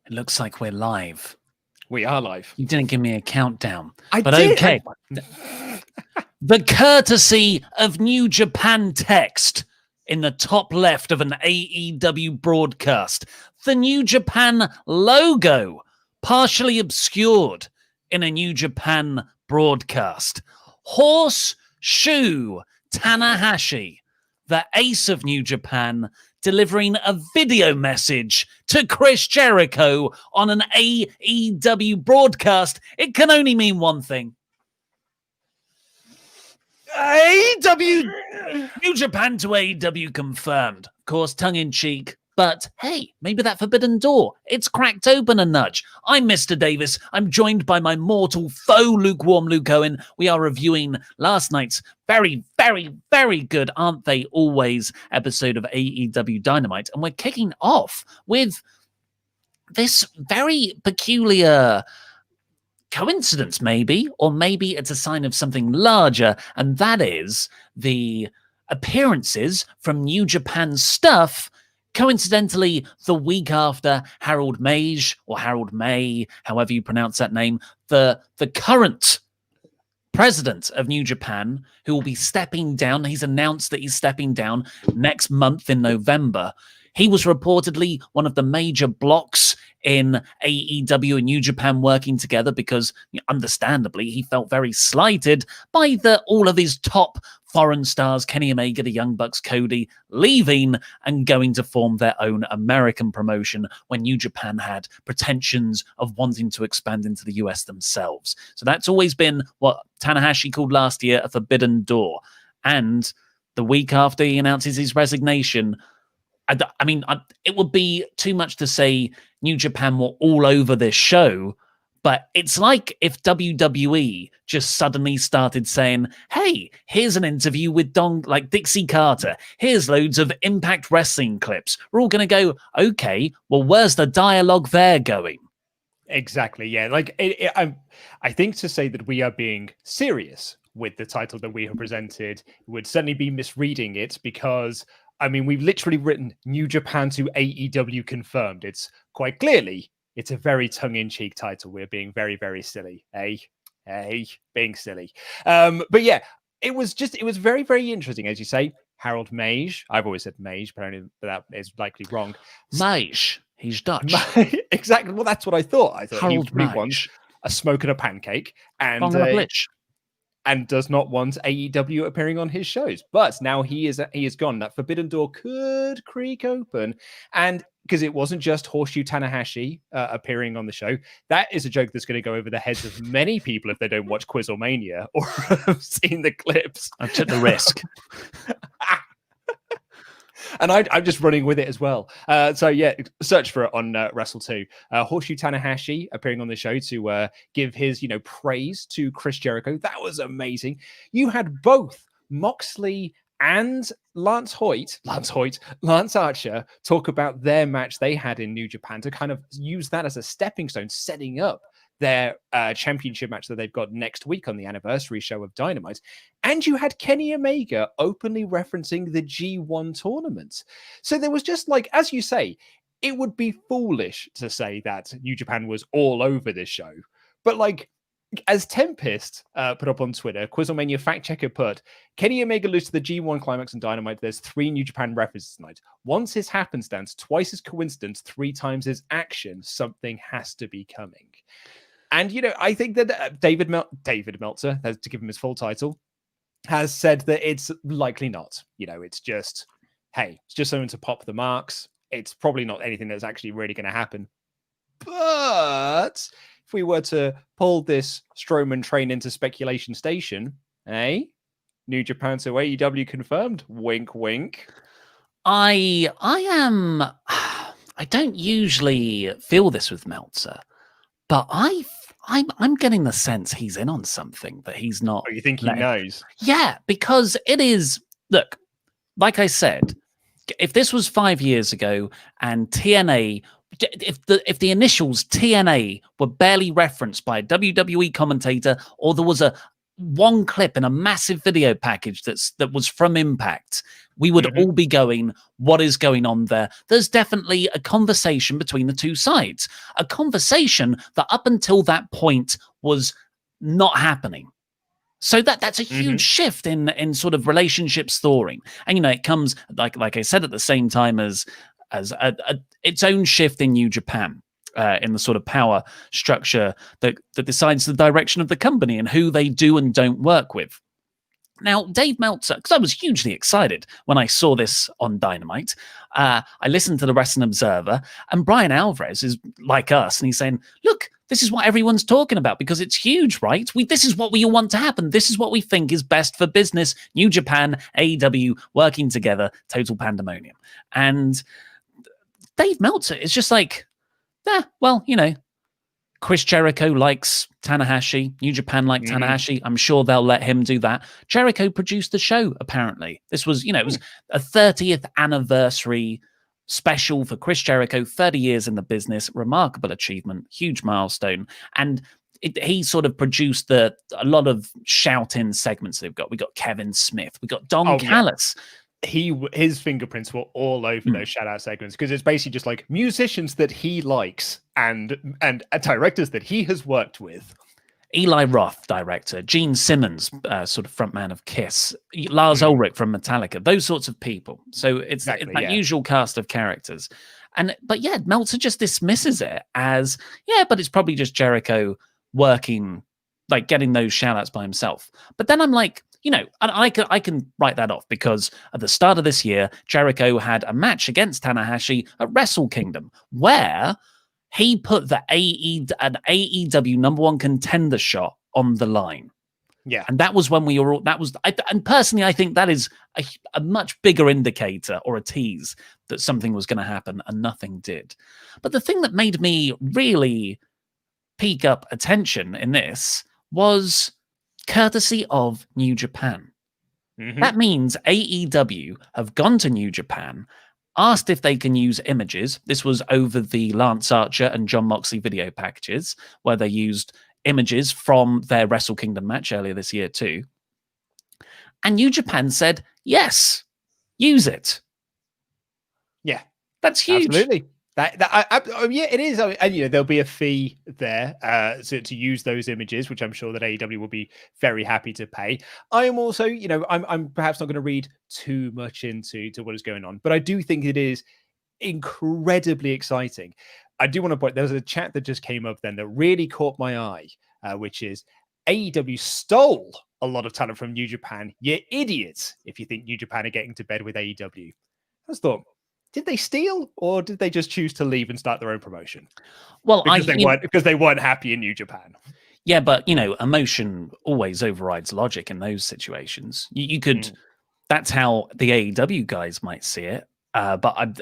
It looks like we're live. We are live. You didn't give me a countdown. But okay. The courtesy of New Japan text in the top left of an AEW broadcast. The New Japan logo partially obscured in a New Japan broadcast. Horseshoe Tanahashi, the ace of New Japan, delivering a video message to Chris Jericho on an AEW broadcast. It can only mean one thing. AEW, New Japan to AEW confirmed. Of course, tongue-in-cheek. But hey, maybe that forbidden door, it's cracked open a nudge. I'm Mr. Davis. I'm joined by my mortal foe, lukewarm Luke Owen. We are reviewing last night's very, very, very good, aren't they always, episode of AEW Dynamite. And we're kicking off with this very peculiar coincidence, maybe, or maybe it's a sign of something larger, and that is the appearances from New Japan stuff. Coincidentally, the week after Harold Mage, or Harold May, however you pronounce that name, the current president of New Japan, who will be stepping down. He's announced that he's stepping down next month in November. He was reportedly one of the major blocks in AEW and New Japan working together because, understandably, he felt very slighted by all of his top foreign stars, Kenny Omega, the Young Bucks, Cody, leaving and going to form their own American promotion when New Japan had pretensions of wanting to expand into the US themselves. So that's always been what Tanahashi called last year a forbidden door. And the week after he announces his resignation, I mean, it would be too much to say New Japan were all over this show, but it's like if WWE just suddenly started saying, hey, here's an interview with Dixie Carter. Here's loads of Impact Wrestling clips. We're all going to go, okay, well, where's the dialogue there going? Exactly, yeah. I think to say that we are being serious with the title that we have presented would certainly be misreading it because I mean, we've literally written New Japan to AEW confirmed. It's quite clearly, it's a very tongue-in-cheek title. We're being very, very silly. Being silly. But yeah, it was very, very interesting. As you say, Harold Mage. I've always said Mage, but that is likely wrong. Mage. He's Dutch. Exactly. Well, that's what I thought. I thought Harold he wants a smoke and a pancake. And does not want AEW appearing on his shows. But now he is gone. That forbidden door could creak open. And because it wasn't just Horseshoe Tanahashi appearing on the show, that is a joke that's going to go over the heads of many people if they don't watch Quizlemania or have seen the clips. I took the risk. And I'm just running with it as well. So yeah, search for it on WrestleTalk. Horseshoe Tanahashi appearing on the show to give his, praise to Chris Jericho. That was amazing. You had both Moxley and Lance Archer talk about their match they had in New Japan to kind of use that as a stepping stone, setting up their championship match that they've got next week on the anniversary show of Dynamite. And you had Kenny Omega openly referencing the G1 tournament. So there was just as you say, it would be foolish to say that New Japan was all over this show. But as Tempest put up on Twitter, Quizlemania fact checker put, Kenny Omega loses to the G1 climax and Dynamite. There's 3 New Japan references tonight. Once his happenstance, twice his coincidence, 3 times his action. Something has to be coming. And, I think that David Meltzer, to give him his full title, has said that it's likely not. It's just, hey, it's just something to pop the marks. It's probably not anything that's actually really going to happen. But if we were to pull this Strowman train into speculation station, New Japan to AEW confirmed. Wink, wink. I don't usually feel this with Meltzer, but I'm getting the sense he's in on something that he's not. Oh, you think he knows? Yeah, because it is. Look, like I said, if this was 5 years ago and TNA, if the initials TNA were barely referenced by a WWE commentator, or there was a one clip in a massive video package that was from Impact, we would all be going, what is going on there? There's definitely a conversation between the two sides, a conversation that up until that point was not happening. So that's a huge shift in sort of relationships thawing. And, it comes, like I said, at the same time as its own shift in New Japan. In the sort of power structure that decides the direction of the company and who they do and don't work with. Now, Dave Meltzer, because I was hugely excited when I saw this on Dynamite, I listened to the Wrestling Observer, and Brian Alvarez is like us, and he's saying, look, this is what everyone's talking about because it's huge, right? This is what we all want to happen. This is what we think is best for business. New Japan, AEW, working together, total pandemonium. And Dave Meltzer is just like, well, Chris Jericho likes Tanahashi. New Japan like Tanahashi. I'm sure they'll let him do that. Jericho produced the show, apparently. This was, it was a 30th anniversary special for Chris Jericho, 30 years in the business. Remarkable achievement, huge milestone. And he sort of produced a lot of shout-in segments they've got. We got Kevin Smith. We got Don Callis. His fingerprints were all over those shout out segments because it's basically just like musicians that he likes and directors that he has worked with. Eli Roth, director, Gene Simmons, sort of frontman of Kiss, Lars Ulrich from Metallica, those sorts of people. So it's that usual cast of characters. But Meltzer just dismisses it as, but it's probably just Jericho working, like getting those shout outs by himself. But then I'm like, I can write that off because at the start of this year, Jericho had a match against Tanahashi at Wrestle Kingdom where he put an AEW number one contender shot on the line. Yeah. And that was when we were all, and personally, I think that is a much bigger indicator or a tease that something was going to happen and nothing did. But the thing that made me really peak up attention in this was courtesy of New Japan. That means AEW have gone to New Japan, asked if they can use images. This was over the Lance Archer and John Moxley video packages, where they used images from their Wrestle Kingdom match earlier this year too. And New Japan said, yes, use it. Yeah. That's huge. Absolutely. It is. And there'll be a fee there to use those images, which I'm sure that AEW will be very happy to pay. I am also, I'm perhaps not going to read too much into what is going on, but I do think it is incredibly exciting. I do want to point, there was a chat that just came up then that really caught my eye, which is AEW stole a lot of talent from New Japan. You idiots if you think New Japan are getting to bed with AEW. I just thought, did they steal or did they just choose to leave and start their own promotion? Well, because they weren't happy in New Japan. Yeah, but emotion always overrides logic in those situations. You could, that's how the AEW guys might see it. But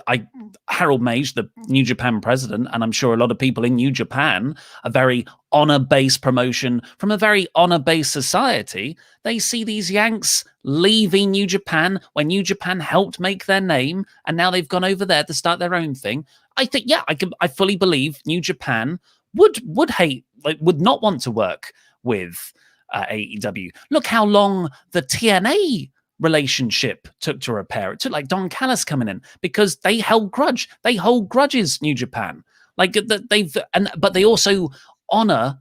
Harold Mage, the New Japan president, and I'm sure a lot of people in New Japan, a very honor-based promotion from a very honor-based society, they see these Yanks leaving New Japan when New Japan helped make their name, and now they've gone over there to start their own thing. I think, I fully believe New Japan would not want to work with AEW. Look how long the TNA relationship took to repair. It took like Don Callis coming in because they held grudge. They hold grudges, New Japan. But they also honor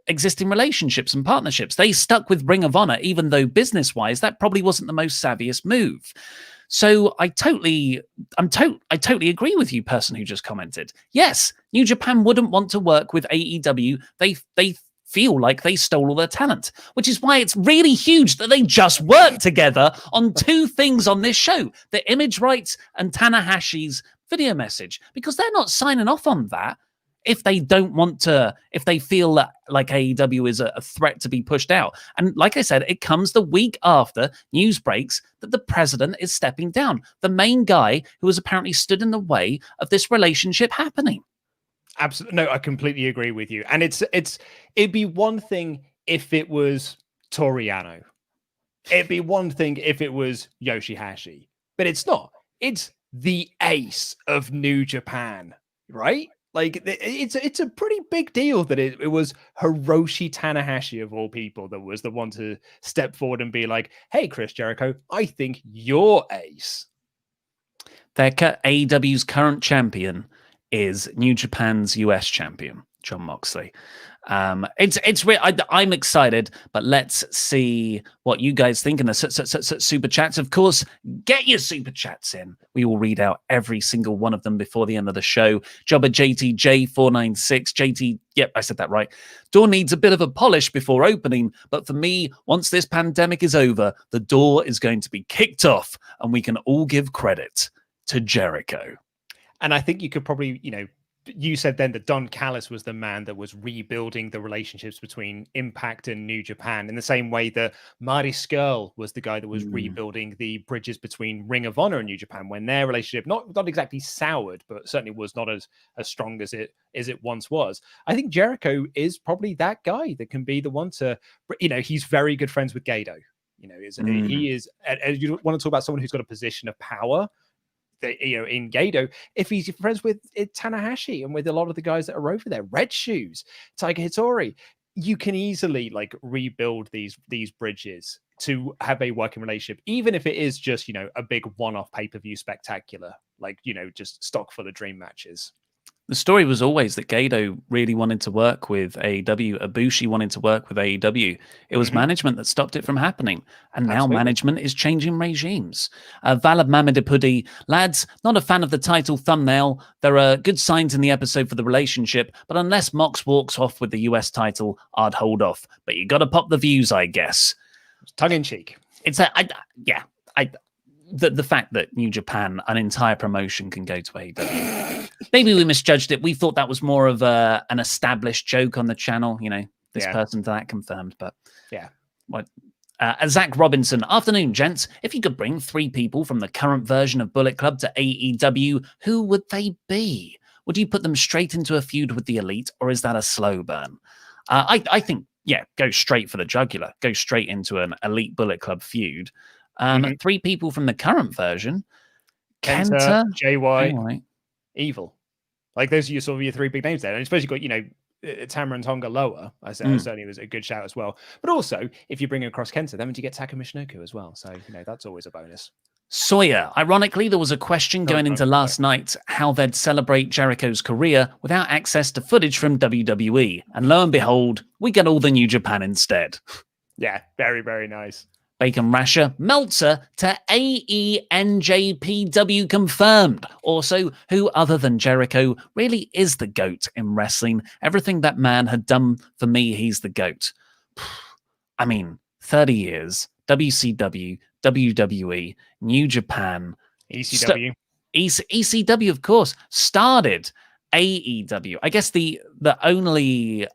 existing relationships and partnerships. They stuck with Ring of Honor, even though business-wise, that probably wasn't the most savviest move. So I totally agree with you, person who just commented. Yes, New Japan wouldn't want to work with AEW. They feel like they stole all their talent, which is why it's really huge that they just worked together on two things on this show, the image rights and Tanahashi's video message, because they're not signing off on that if they don't want to, if they feel that like AEW is a threat to be pushed out. And like I said, it comes the week after news breaks that the president is stepping down, the main guy who has apparently stood in the way of this relationship happening. Absolutely. No, I completely agree with you. And it'd be one thing if it was Toriano. It'd be one thing if it was Yoshihashi. But it's not. It's the ace of New Japan, right? Like it's a pretty big deal that it was Hiroshi Tanahashi of all people that was the one to step forward and be like, "Hey, Chris Jericho, I think you're ace." AEW's current champion is New Japan's US champion, John Moxley. I'm excited, but let's see what you guys think in the super chats. Of course, get your super chats in. We will read out every single one of them before the end of the show. Jobber JTJ496, JT, yep, I said that right. Door needs a bit of a polish before opening, but for me, once this pandemic is over, the door is going to be kicked off, and we can all give credit to Jericho. And I think you could probably, you said then that Don Callis was the man that was rebuilding the relationships between Impact and New Japan in the same way that Marty Scurll was the guy that was rebuilding the bridges between Ring of Honor and New Japan when their relationship not exactly soured, but certainly was not as strong as it once was. I think Jericho is probably that guy that can be the one to, he's very good friends with Gato. He is, and you want to talk about someone who's got a position of power. In Gato, if he's friends with Tanahashi and with a lot of the guys that are over there, Red Shoes, Tiger Hitori, you can easily rebuild these bridges to have a working relationship, even if it is just a big one-off pay-per-view spectacular, just stock full of dream matches. The story was always that Gato really wanted to work with AEW. Ibushi wanted to work with AEW. It was management that stopped it from happening. And now management is changing regimes. Valab Mamadipudi, lads, not a fan of the title thumbnail. There are good signs in the episode for the relationship, but unless Mox walks off with the US title, I'd hold off. But you got to pop the views, I guess. Tongue in cheek. It's the fact that New Japan, an entire promotion, can go to AEW. Maybe we misjudged it. We thought that was more of an established joke on the channel. This person to that confirmed. But yeah. What? Zach Robinson, afternoon, gents. If you could bring 3 people from the current version of Bullet Club to AEW, who would they be? Would you put them straight into a feud with the Elite, or is that a slow burn? I think, go straight for the jugular. Go straight into an Elite Bullet Club feud. 3 people from the current version. Kenta, JY, Evil. Those are your 3 big names there. And especially you've got, Tamara and Tonga Loa. I certainly was a good shout as well. But also, if you bring across Kenta, that means you get Taka Michinoku as well. So, that's always a bonus. Sawyer. Ironically, there was a question going into last night how they'd celebrate Jericho's career without access to footage from WWE. And lo and behold, we get all the New Japan instead. Yeah, very, very nice. Bacon Rasher, Meltzer to AENJPW confirmed. Also, who other than Jericho really is the GOAT in wrestling? Everything that man had done for me, he's the GOAT. 30 years, WCW, WWE, New Japan, ECW. ECW, of course, started AEW. I guess the only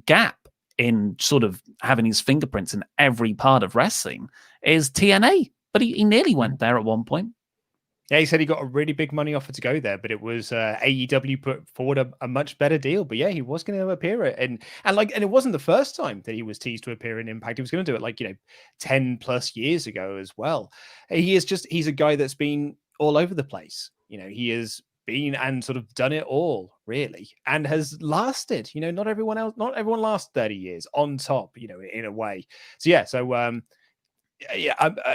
gap in sort of having his fingerprints in every part of wrestling is TNA, but he nearly went there at one point. Yeah, he said he got a really big money offer to go there, but it was AEW put forward a much better deal. But yeah, he was going to appear and it wasn't the first time that he was teased to appear in Impact. He was going to do it 10 plus years ago as well. He's a guy that's been all over the place. He has been and sort of done it all really and has lasted. Not everyone lasts 30 years on top, in a way.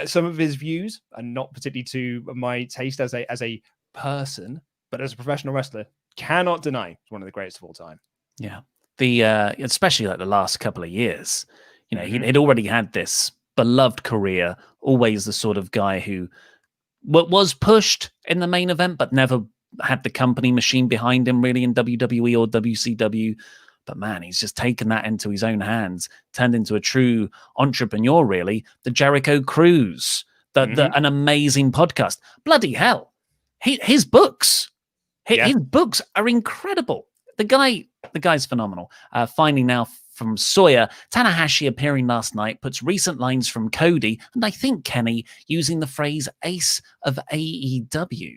Some of his views are not particularly to my taste as a person, but as a professional wrestler, cannot deny he's one of the greatest of all time. Yeah, especially the last couple of years, he'd already had this beloved career, always the sort of guy who was pushed in the main event, but never had the company machine behind him really in WWE or WCW. But man, he's just taken that into his own hands, turned into a true entrepreneur, really. The Jericho Cruise, an amazing podcast. Bloody hell. His books, his books are incredible. The guy's phenomenal. Finally now from Sawyer, Tanahashi appearing last night puts recent lines from Cody, and I think Kenny, using the phrase ace of AEW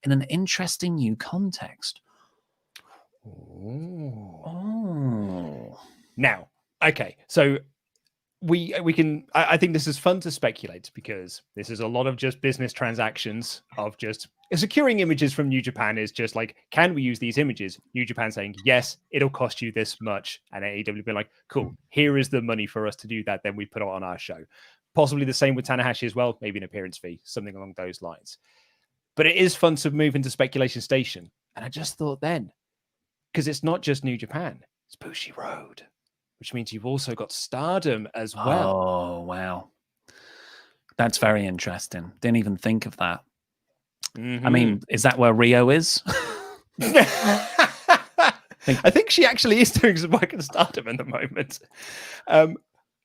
in an interesting new context. Now, okay, so we can. I think this is fun to speculate because this is a lot of just business transactions of just securing images from New Japan is just like, can we use these images? New Japan saying yes, it'll cost you this much, and AEW being like, cool, here is the money for us to do that. Then we put it on our show. Possibly the same with Tanahashi as well, maybe an appearance fee, something along those lines. But it is fun to move into speculation station, and I just thought then, because it's not just New Japan, it's Bushi Road, which means you've also got Stardom as well. Oh, wow. That's very interesting. Didn't even think of that. I mean, is that where Rio is? I think she actually is doing some work in Stardom at the moment.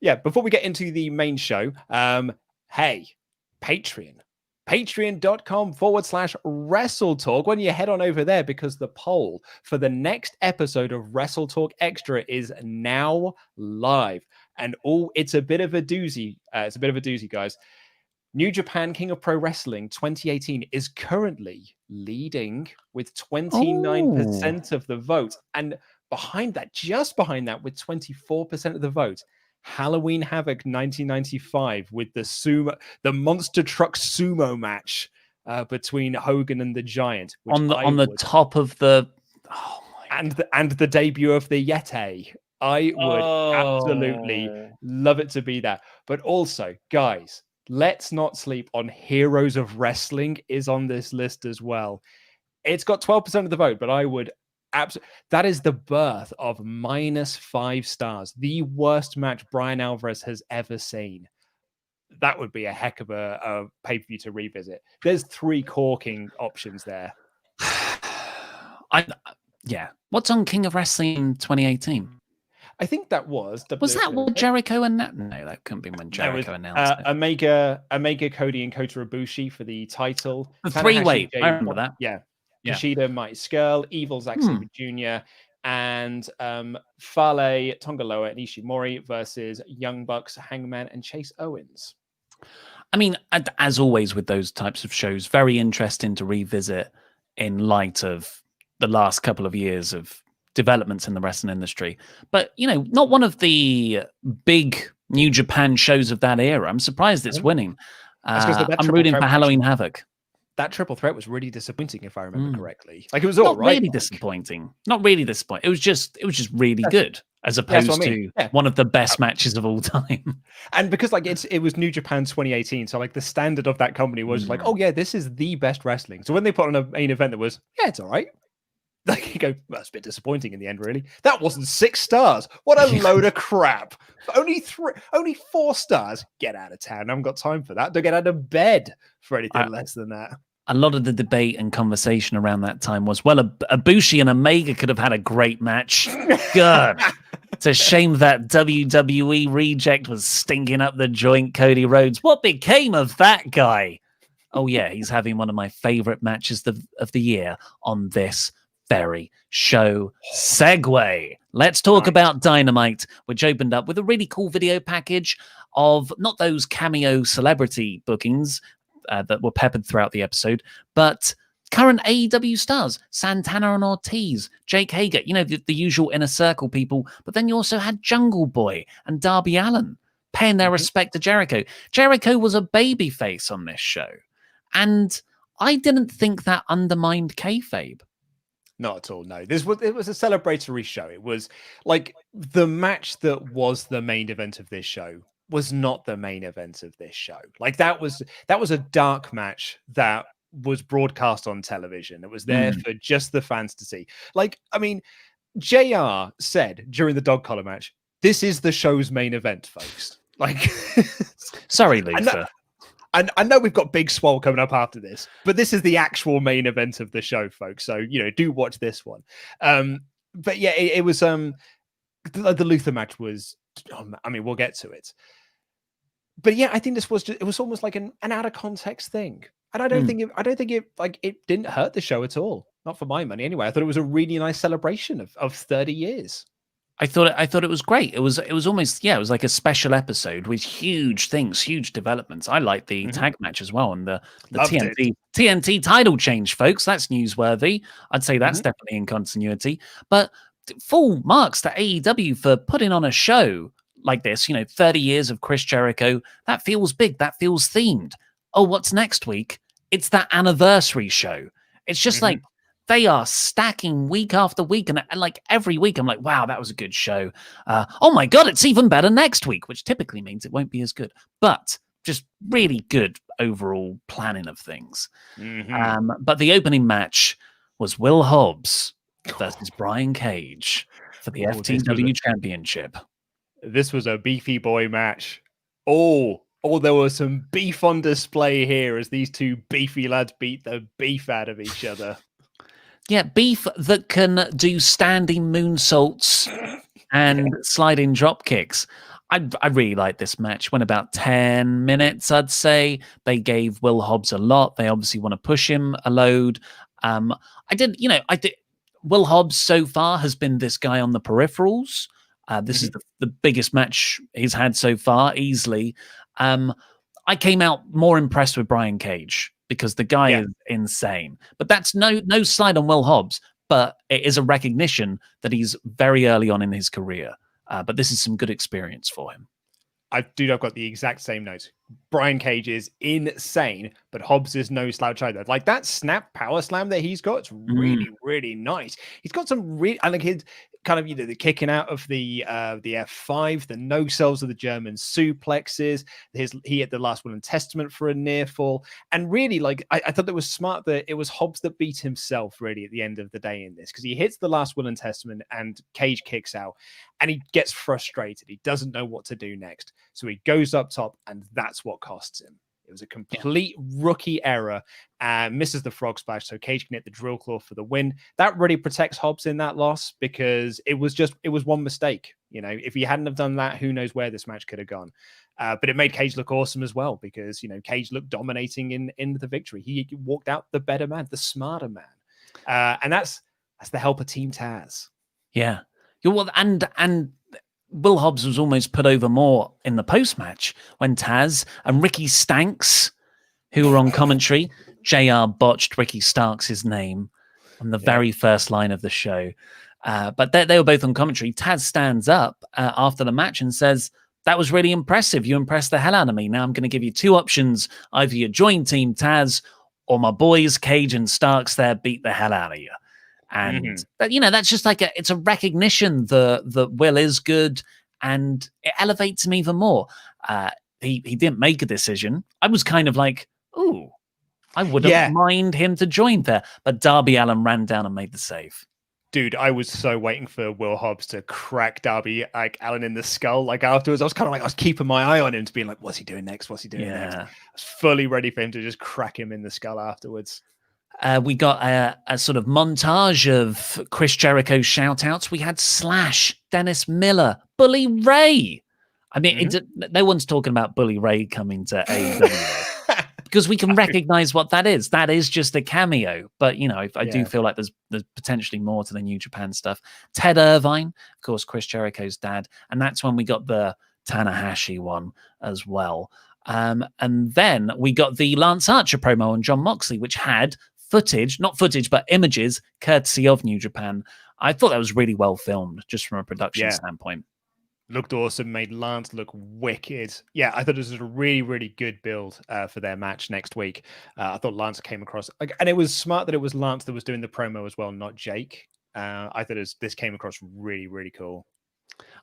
Yeah, before we get into the main show, hey, Patreon. Patreon.com/WrestleTalk. When you head on over there, because the poll for the next episode of WrestleTalk Extra is now live. And it's a bit of a doozy. It's a bit of a doozy, guys. New Japan King of Pro Wrestling 2018 is currently leading with 29% of the vote. And behind that, just behind that, with 24% of the vote, Halloween Havoc 1995 with the monster truck sumo match between Hogan and the Giant. On the top of the... and the debut of the Yeti. I would absolutely love it to be that. But also, guys, let's not sleep on Heroes of Wrestling is on this list as well. It's got 12% of the vote, but I would absolutely... That is the birth of -5 stars. The worst match Brian Alvarez has ever seen. That would be a heck of a pay-per-view to revisit. There's 3 corking options there. Yeah. What's on King of Wrestling 2018? I think that was that what Jericho and that? No, that couldn't be when Jericho announced it. Omega, Cody, and Kota Ibushi for the title. The 3-way. I remember that. Yeah. Kushida, Mighty Skrull, Evil, Zack Sabre Jr., and Fale, Tonga Loa, and Ishimori versus Young Bucks, Hangman, and Chase Owens. I mean, as always with those types of shows, very interesting to revisit in light of the last couple of years of developments in the wrestling industry. But, not one of the big New Japan shows of that era. I'm surprised it's winning. I'm rooting for Halloween Havoc. That triple threat was really disappointing, if I remember correctly. Like, it was all right. Really disappointing. Not really disappointing. It was just really good, as opposed to one of the best matches of all time. And because it was New Japan 2018, so the standard of that company was this is the best wrestling. So when they put on a main event that was, it's all right. You go, that's a bit disappointing in the end, really. That wasn't 6 stars. What a load of crap. Only 4 stars. Get out of town. I haven't got time for that. Don't get out of bed for anything less than that. A lot of the debate and conversation around that time was, Ibushi and Omega could have had a great match. God. It's a shame that WWE reject was stinking up the joint, Cody Rhodes. What became of that guy? Oh, yeah, he's having one of my favorite matches of the year on this very show. Segue. Let's talk about Dynamite, which opened up with a really cool video package of not those cameo celebrity bookings that were peppered throughout the episode, but current AEW stars, Santana and Ortiz, Jake Hager, the usual Inner Circle people. But then you also had Jungle Boy and Darby Allin paying their respect to Jericho. Jericho was a babyface on this show, and I didn't think that undermined kayfabe. Not at all, no. It was a celebratory show. It was the match that was the main event of this show was not the main event of this show. That was a dark match that was broadcast on television. It was there for just the fans to see. JR said during the dog collar match, this is the show's main event, folks. Sorry, Luther. And I know we've got Big Swole coming up after this, but this is the actual main event of the show, folks. So, do watch this one. But yeah, it was the Luther match was, we'll get to it. But yeah, I think it was almost like an out of context thing. And I don't think it didn't hurt the show at all. Not for my money anyway. I thought it was a really nice celebration of 30 years. I thought it was great. It was almost, it was like a special episode with huge things, huge developments. I liked the tag match as well, and the TNT title change, folks. That's newsworthy. I'd say that's definitely in continuity. But full marks to AEW for putting on a show like this, 30 years of Chris Jericho, that feels big, that feels themed. Oh, what's next week? It's that anniversary show. It's just like they are stacking week after week, and like every week I'm like, wow, that was a good show. Oh my God, it's even better next week, which typically means it won't be as good, but just really good overall planning of things. But the opening match was Will Hobbs versus Brian Cage for the FTW Championship. This was a beefy boy match. Oh, there was some beef on display here as these two beefy lads beat the beef out of each other. Yeah, beef that can do standing moonsaults and sliding drop kicks. I really like this match. Went about 10 minutes, I'd say. They gave Will Hobbs a lot. They obviously want to push him a load. Will Hobbs so far has been this guy on the peripherals. This is the biggest match he's had so far, easily. I came out more impressed with Brian Cage because the guy is insane. But that's no slide on Will Hobbs, but it is a recognition that he's very early on in his career. But this is some good experience for him. I've got the exact same notes. Brian Cage is insane, but Hobbs is no slouch either. Like that snap power slam that he's got, it's really, really nice. He's got some really, I like his kind of, the kicking out of the F5, the no sells of the German suplexes. He hit the last Will and Testament for a near fall. And really, like, I thought it was smart that it was Hobbs that beat himself really at the end of the day in this, because he hits the last Will and Testament and Cage kicks out and he gets frustrated. He doesn't know what to do next. So he goes up top and that's what costs him. It was a complete rookie error and misses the frog splash. So Cage can hit the drill claw for the win. That really protects Hobbs in that loss because it was one mistake. If he hadn't have done that, who knows where this match could have gone. But it made Cage look awesome as well because, Cage looked dominating in the victory. He walked out the better man, the smarter man. And that's the help of Team Taz. Yeah. Well, and Will Hobbs was almost put over more in the post-match when Taz and Ricky Stanks, who were on commentary, JR botched Ricky Starks' name on the very first line of the show. But they were both on commentary. Taz stands up after the match and says, that was really impressive. You impressed the hell out of me. Now I'm going to give you two options. Either you join Team Taz or my boys, Cage and Starks there, beat the hell out of you. And that's just like it's a recognition that Will is good, and it elevates him even more. He didn't make a decision. I was kind of like, ooh, I wouldn't mind him to join there. But Darby Allin ran down and made the save. Dude, I was so waiting for Will Hobbs to crack Darby Allin in the skull. Like afterwards, I was keeping my eye on him to be like, what's he doing next? What's he doing next? I was fully ready for him to just crack him in the skull afterwards. We got a sort of montage of Chris Jericho shout-outs. We had Slash, Dennis Miller, Bully Ray. I mean, no one's talking about Bully Ray coming to AEW because we can recognize what that is. That is just a cameo. But, I do feel like there's potentially more to the New Japan stuff. Ted Irvine, of course, Chris Jericho's dad. And that's when we got the Tanahashi one as well. And then we got the Lance Archer promo on Jon Moxley, which had not footage, but images courtesy of New Japan. I thought that was really well filmed, just from a production standpoint. Looked awesome, made Lance look wicked. Yeah, I thought this was a really, really good build for their match next week. I thought Lance came across, and it was smart that it was Lance that was doing the promo as well, not Jake. I thought this came across really, really cool.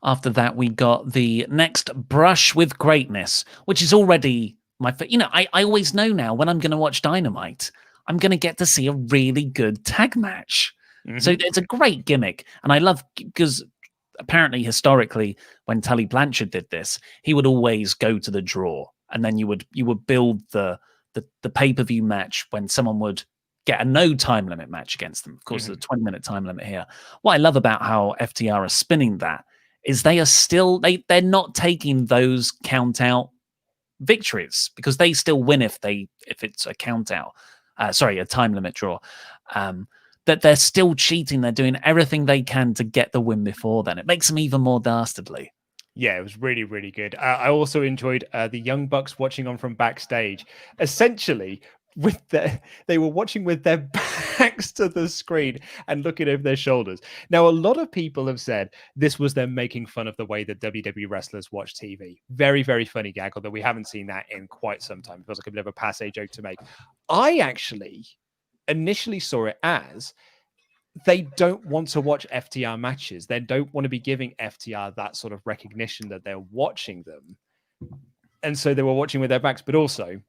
After that, we got the next Brush with Greatness, which is already my favorite. I always know now when I'm going to watch Dynamite, I'm going to get to see a really good tag match. So it's a great gimmick. And I love, because apparently historically, when Tully Blanchard did this, he would always go to the draw. And then you would build the pay-per-view match when someone would get a no time limit match against them. Of course, there's a 20-minute time limit here. What I love about how FTR are spinning that is they are still, they're not taking those count out victories because they still win if it's a count out. A time limit draw. That they're still cheating. They're doing everything they can to get the win before then. It makes them even more dastardly. Yeah, it was really, really good. I also enjoyed the Young Bucks watching on from backstage. Essentially, they were watching with their backs to the screen and looking over their shoulders. Now, a lot of people have said this was them making fun of the way that WWE wrestlers watch TV. Very, very funny gag, although we haven't seen that in quite some time. It feels like a bit of a passé joke to make. I actually initially saw it as they don't want to watch FTR matches. They don't want to be giving FTR that sort of recognition that they're watching them. And so they were watching with their backs, but also,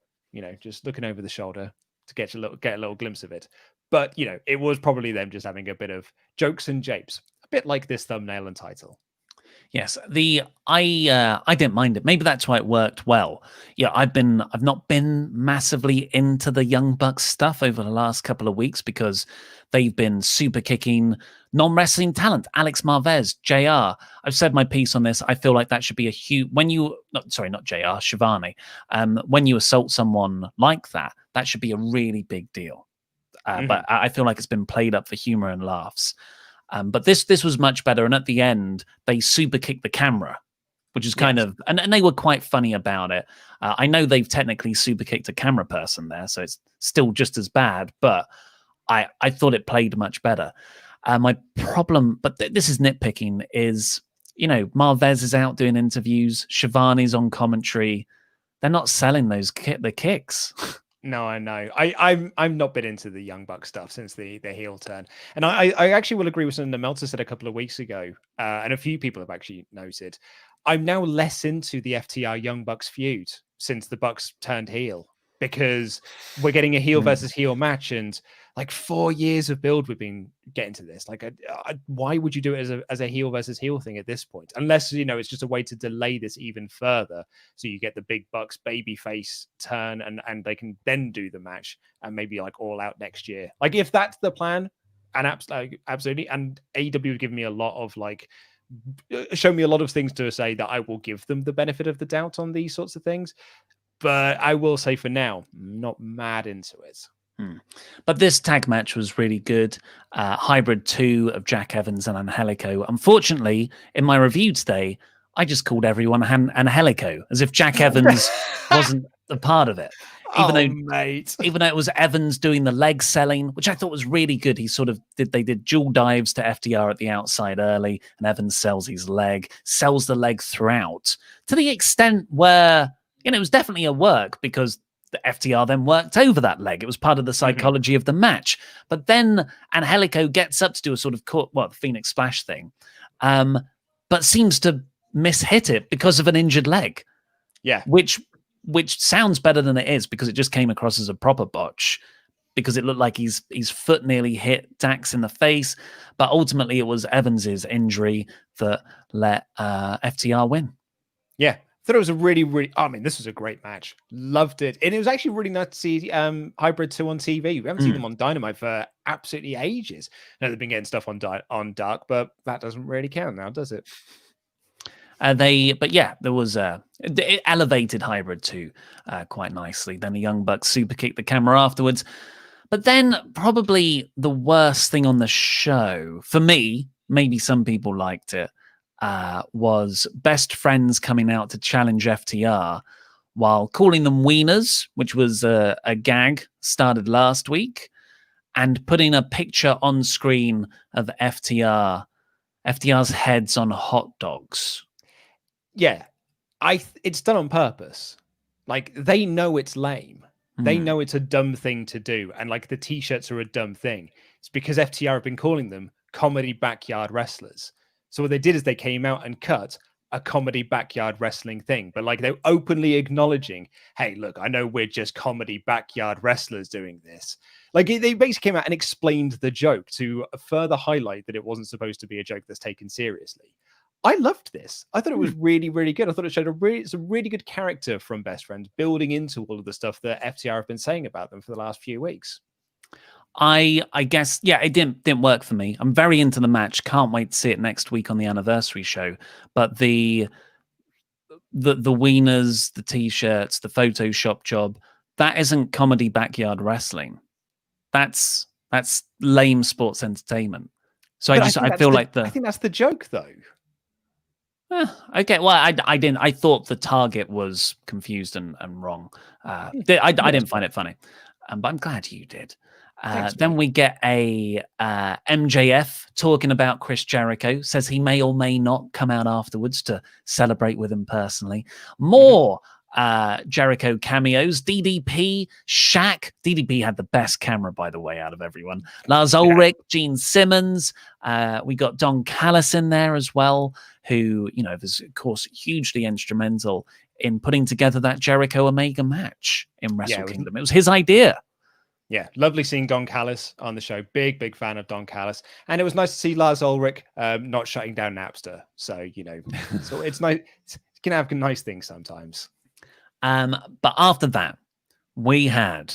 just looking over the shoulder to get a little glimpse of it. But, it was probably them just having a bit of jokes and japes, a bit like this thumbnail and title. Yes, I didn't mind it. Maybe that's why it worked well. Yeah, I've not been massively into the Young Bucks stuff over the last couple of weeks because they've been super kicking non-wrestling talent. Alex Marvez, JR. I've said my piece on this. I feel like that should be a huge not JR, Shivani. When you assault someone like that, that should be a really big deal. But I feel like it's been played up for humor and laughs. But this was much better. And at the end, they super kicked the camera, which is kind of, and they were quite funny about it. I know they've technically super kicked a camera person there, so it's still just as bad, but I thought it played much better. My problem, but this is nitpicking, is, Marvez is out doing interviews. Shivani's on commentary. They're not selling the kicks. No, I know. I'm not been into the Young Buck stuff since the heel turn, and I actually will agree with something that Meltzer said a couple of weeks ago, and a few people have actually noted. I'm now less into the FTR Young Bucks feud since the Bucks turned heel, because we're getting a heel versus heel match, and like 4 years of build we've been getting to this. Like, why would you do it as a heel versus heel thing at this point? Unless, it's just a way to delay this even further, so you get the big Bucks babyface turn, and they can then do the match and maybe like All Out next year. Like, if that's the plan, and absolutely, and AEW would give me a lot of show me a lot of things to say that I will give them the benefit of the doubt on these sorts of things. But I will say for now, not mad into it. But this tag match was really good. Hybrid 2 of Jack Evans and Angelico. Unfortunately, in my review today, I just called everyone Angelico, as if Jack Evans wasn't a part of it. Even though it was Evans doing the leg selling, which I thought was really good. He they did dual dives to FDR at the outside early, and Evans sells the leg throughout, to the extent where, it was definitely a work, because the FTR then worked over that leg. It was part of the psychology of the match. But then Angelico gets up to do a sort of the Phoenix Splash thing, but seems to mishit it because of an injured leg. Yeah. Which sounds better than it is, because it just came across as a proper botch, because it looked like his foot nearly hit Dax in the face. But ultimately it was Evans's injury that let FTR win. Yeah. Thought it was a really, really, this was a great match. Loved it. And it was actually really nice to see Hybrid 2 on TV. We haven't seen them on Dynamite for absolutely ages. Now they've been getting stuff on Dark, but that doesn't really count now, does it? There was it elevated Hybrid 2 quite nicely. Then the Young Bucks super kicked the camera afterwards. But then probably the worst thing on the show, for me, maybe some people liked it, was Best Friends coming out to challenge FTR while calling them wieners, which was a gag started last week, and putting a picture on screen of FTR's heads on hot dogs. Yeah, it's done on purpose. Like, they know it's lame. They know it's a dumb thing to do, and like the t-shirts are a dumb thing. It's because FTR have been calling them comedy backyard wrestlers. So what they did is they came out and cut a comedy backyard wrestling thing, but like they're openly acknowledging, hey, look, I know we're just comedy backyard wrestlers doing this. Like, they basically came out and explained the joke to further highlight that it wasn't supposed to be a joke that's taken seriously. I loved this. I thought it was really, really good. I thought it showed it's a really good character from Best Friends, building into all of the stuff that FTR have been saying about them for the last few weeks. I guess, it didn't work for me. I'm very into the match. Can't wait to see it next week on the anniversary show. But the wieners, the t-shirts, the Photoshop job, that isn't comedy backyard wrestling. That's lame sports entertainment. So but I feel like I think that's the joke, though. Okay, well, I didn't. I thought the target was confused and wrong. I didn't find it funny. but I'm glad you did. Thanks, Then mate. we get a MJF talking about Chris Jericho, says he may or may not come out afterwards to celebrate with him personally. More Jericho cameos. DDP, Shaq. DDP had the best camera, by the way, out of everyone. Lars Ulrich, Gene Simmons. We got Don Callis in there as well, who, was, of course, hugely instrumental in putting together that Jericho Omega match in Wrestle Kingdom. It was his idea. Yeah, lovely seeing Don Callis on the show. Big fan of Don Callis. And it was nice to see Lars Ulrich not shutting down Napster. So, so it's nice. It can have nice things sometimes. But after that, we had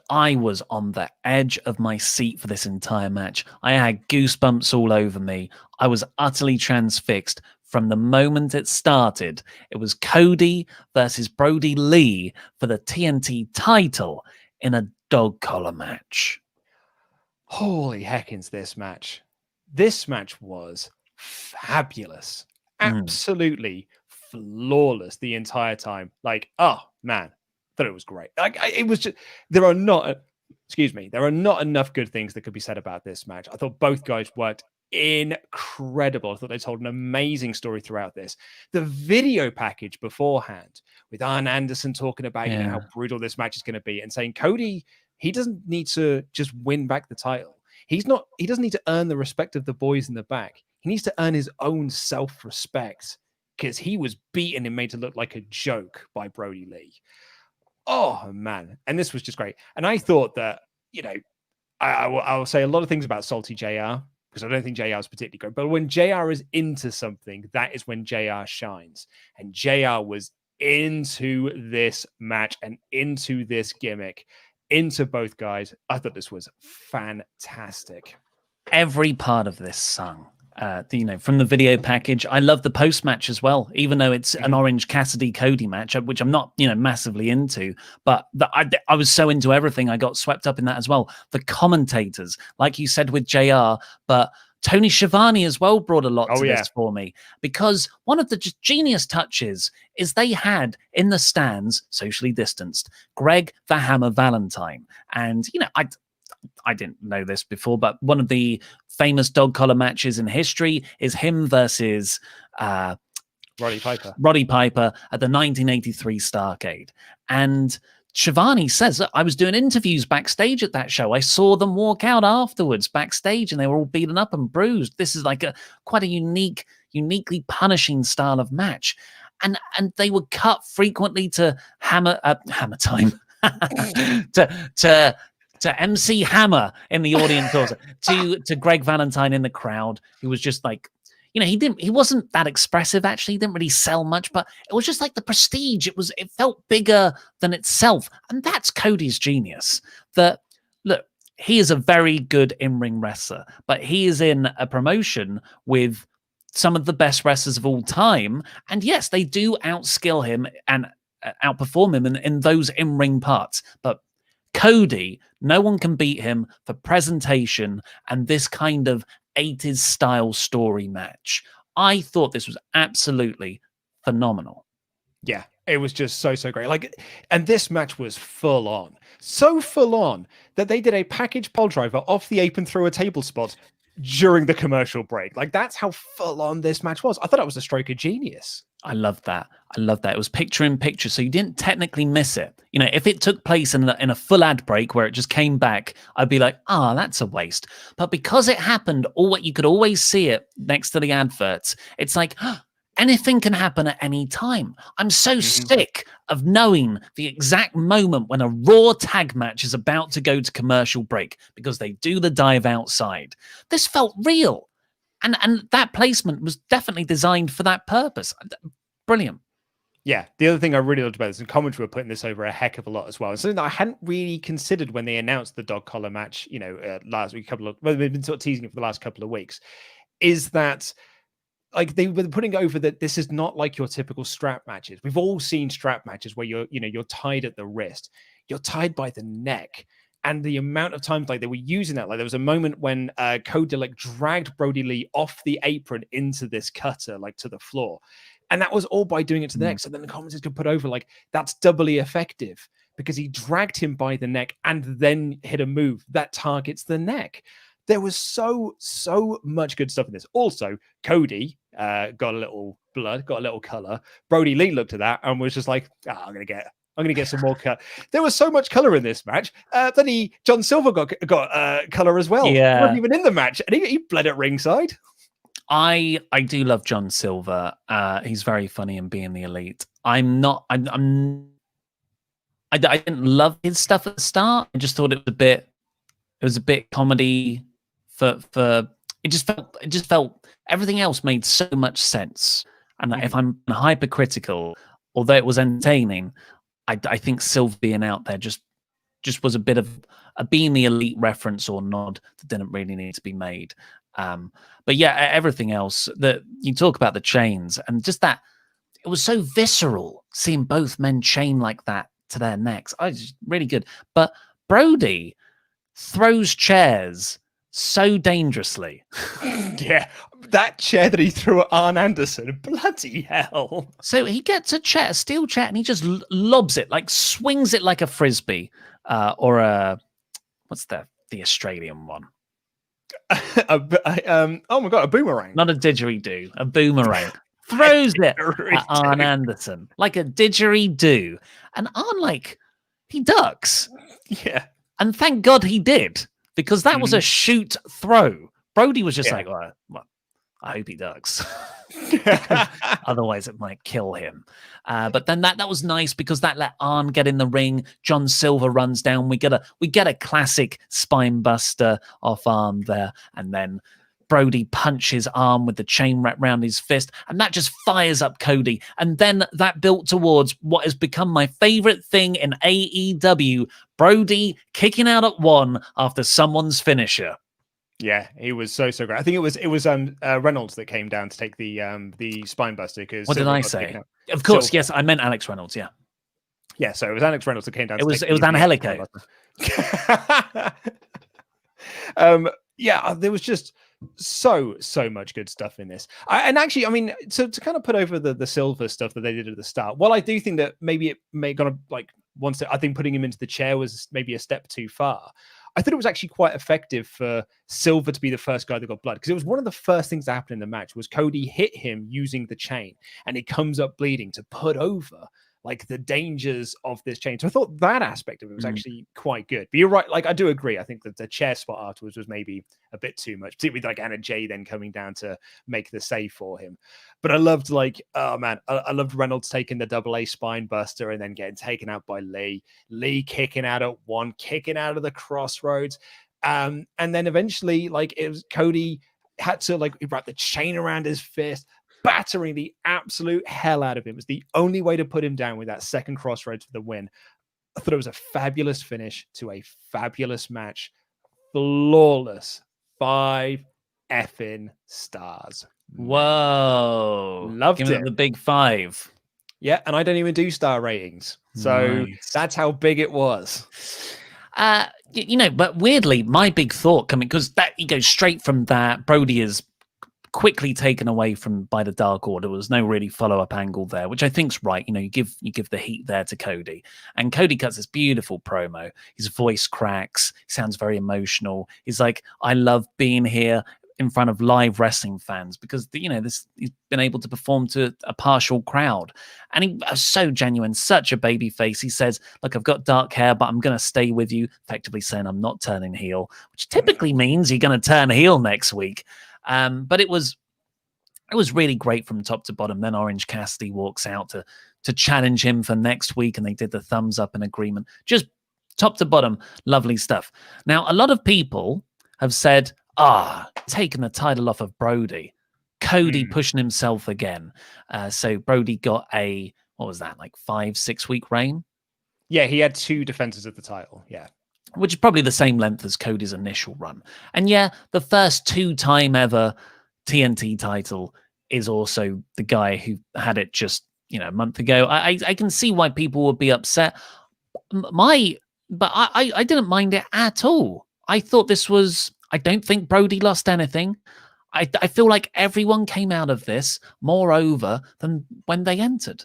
I was on the edge of my seat for this entire match. I had goosebumps all over me. I was utterly transfixed from the moment it started. It was Cody versus Brody Lee for the TNT title in a dog collar match. Holy heckins, this match. This match was fabulous. Absolutely flawless the entire time. Like, oh man, thought it was great. Like, it was just, there are not enough good things that could be said about this match. I thought both guys worked incredible. I thought they told an amazing story throughout this. The video package beforehand with Arn Anderson talking about how brutal this match is going to be and saying Cody, he doesn't need to just win back the title. He doesn't need to earn the respect of the boys in the back. He needs to earn his own self-respect because he was beaten and made to look like a joke by Brody Lee. Oh man. And this was just great. And I thought that, I will say a lot of things about Salty JR, because I don't think JR is particularly great. But when JR is into something, that is when JR shines. And JR was into this match and into this gimmick, into both guys. I thought this was fantastic. Every part of this song, from the video package. I love the post match as well, even though it's an Orange Cassidy Cody match, which I'm not, massively into. But I was so into everything, I got swept up in that as well. The commentators, like you said with JR, but Tony Schiavone as well brought a lot to this for me, because one of the genius touches is they had in the stands, socially distanced, Greg the Hammer Valentine. And, I didn't know this before, but one of the famous dog collar matches in history is him versus Roddy Piper at the 1983 Starrcade. And Schiavone says, I was doing interviews backstage at that show. I saw them walk out afterwards backstage and they were all beaten up and bruised. This is like quite a uniquely punishing style of match. And they were cut frequently to hammer time to MC Hammer in the audience, also to Greg Valentine in the crowd, who was just like, he wasn't that expressive, actually. He didn't really sell much, but it was just like the prestige. It felt bigger than itself. And that's Cody's genius. That, look, he is a very good in-ring wrestler, but he is in a promotion with some of the best wrestlers of all time. And yes, they do outskill him and outperform him in those in-ring parts. But Cody, no one can beat him for presentation and this kind of 80s style story match. I thought this was absolutely phenomenal. Yeah, it was just so great. And this match was full on. So full on that they did a package pole driver off the apron through a table spot during the commercial break. That's how full on this match was. I thought it was a stroke of genius. I love that. It was picture in picture, so you didn't technically miss it. If it took place in a full ad break where it just came back, I'd be like, that's a waste. But because it happened, you could always see it next to the adverts. It's like, anything can happen at any time. I'm so sick of knowing the exact moment when a Raw tag match is about to go to commercial break because they do the dive outside. This felt real. And that placement was definitely designed for that purpose. Brilliant. Yeah, the other thing I really loved about this, and commentary were putting this over a heck of a lot as well, and something that I hadn't really considered when they announced the dog collar match, last week, they've been sort of teasing it for the last couple of weeks, is that they were putting over that this is not like your typical strap matches. We've all seen strap matches where you're tied at the wrist, you're tied by the neck. And the amount of times they were using that, there was a moment when Cody dragged Brody Lee off the apron into this cutter, to the floor. And that was all by doing it to the neck. So then the commentators could put over, that's doubly effective because he dragged him by the neck and then hit a move that targets the neck. There was so much good stuff in this. Also, Cody got a little blood, got a little color. Brody Lee looked at that and was just like, I'm gonna get some more cut. There was so much color in this match. Then John Silver got color as well. Yeah. He wasn't even in the match, and he bled at ringside. I do love John Silver. He's very funny in Being the Elite. I didn't love his stuff at the start. I just thought it was a bit comedy for it just felt everything else made so much sense. And if I'm hypercritical, although it was entertaining, I think Silver being out there just was a bit of a Being the Elite reference or nod that didn't really need to be made. But yeah, everything else that you talk about, the chains and just that, it was so visceral seeing both men chain like that to their necks. It's really good. But Brody throws chairs so dangerously. Yeah, that chair that he threw at Arn Anderson, bloody hell. So he gets a steel chair, and he just lobs it, like swings it like a frisbee, or what's the Australian one? Oh my god, a boomerang. Not a didgeridoo, a boomerang. Throws it at Arn Anderson like a didgeridoo, and Arn he ducks. Yeah, and thank God he did, because that was a shoot throw. Brody was just like, well, I hope he ducks. Otherwise it might kill him. But then that was nice because that let Arn get in the ring. John Silver runs down. We get a classic spine buster off Arn there, and then Brody punches Arn with the chain wrapped around his fist, and that just fires up Cody. And then that built towards what has become my favorite thing in AEW: Brody kicking out at one after someone's finisher. Yeah, he was so great. I think it was Reynolds that came down to take the spine buster. Because what did I say? Of course, Silver. Yes, I meant Alex Reynolds. Yeah, yeah. So it was Alex Reynolds that came down. It was Angelico. Yeah, there was just so much good stuff in this. And actually, I mean, to kind of put over the Silver stuff that they did at the start. While I do think that maybe it may gonna I think putting him into the chair was maybe a step too far. I thought it was actually quite effective for Silver to be the first guy that got blood, because it was one of the first things that happened in the match was Cody hit him using the chain, and he comes up bleeding to put over the dangers of this chain. So I thought that aspect of it was actually quite good. But you're right, I do agree. I think that the chair spot afterwards was maybe a bit too much, particularly Anna Jay then coming down to make the save for him. But I loved I loved Reynolds taking the AA spine buster and then getting taken out by Lee kicking out at one, kicking out of the crossroads. And then eventually it was Cody had to wrap the chain around his fist, battering the absolute hell out of him. It was the only way to put him down with that second crossroads for the win. I thought it was a fabulous finish to a fabulous match. Flawless. 5 effing stars. Whoa. Loved Give it. The big 5. Yeah, and I don't even do star ratings. So That's how big it was. But weirdly, my big thought coming, because that he goes straight from that, Brody is quickly taken away by the Dark Order. There was no really follow-up angle there, which I think's right. You give the heat there to Cody, and Cody cuts this beautiful promo. His voice cracks. He sounds very emotional. He's like, I love being here in front of live wrestling fans, because he's been able to perform to a partial crowd, and he was so genuine, such a baby face. He says, look, I've got dark hair, but I'm going to stay with you, effectively saying I'm not turning heel, which typically means you're going to turn heel next week. But it was really great from top to bottom. Then Orange Cassidy walks out to challenge him for next week, and they did the thumbs up in agreement. Just top to bottom, lovely stuff. Now, a lot of people have said, taking the title off of Brody, Cody pushing himself again. So Brody got a, 5-6 week reign? Yeah, he had 2 defenses of the title. Yeah. Which is probably the same length as Cody's initial run. And yeah, the first 2-time ever TNT title is also the guy who had it just, a month ago. I can see why people would be upset. But I didn't mind it at all. I thought I don't think Brody lost anything. I feel like everyone came out of this more over than when they entered.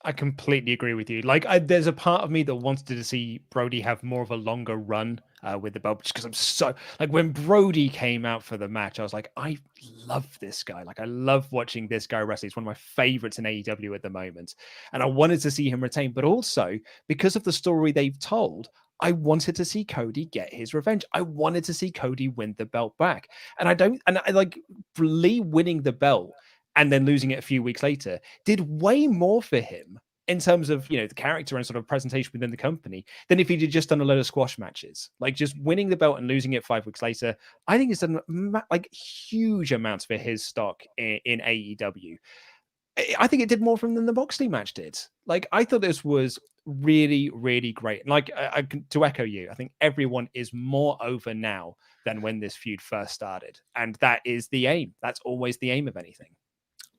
I completely agree with you. Like, there's a part of me that wanted to see Brody have more of a longer run with the belt, just because I'm so like when Brody came out for the match, I was like, I love this guy. Like, I love watching this guy wrestle. He's one of my favorites in AEW at the moment, and I wanted to see him retain. But also because of the story they've told, I wanted to see Cody get his revenge. I wanted to see Cody win the belt back, and I like Lee winning the belt and then losing it a few weeks later did way more for him in terms of, the character and sort of presentation within the company than if he'd just done a load of squash matches. Like, just winning the belt and losing it 5 weeks later, I think it's done like huge amounts for his stock in AEW. I think it did more for him than the Moxley match did. Like, I thought this was really, really great. And like, to echo you, I think everyone is more over now than when this feud first started. And that is the aim. That's always the aim of anything.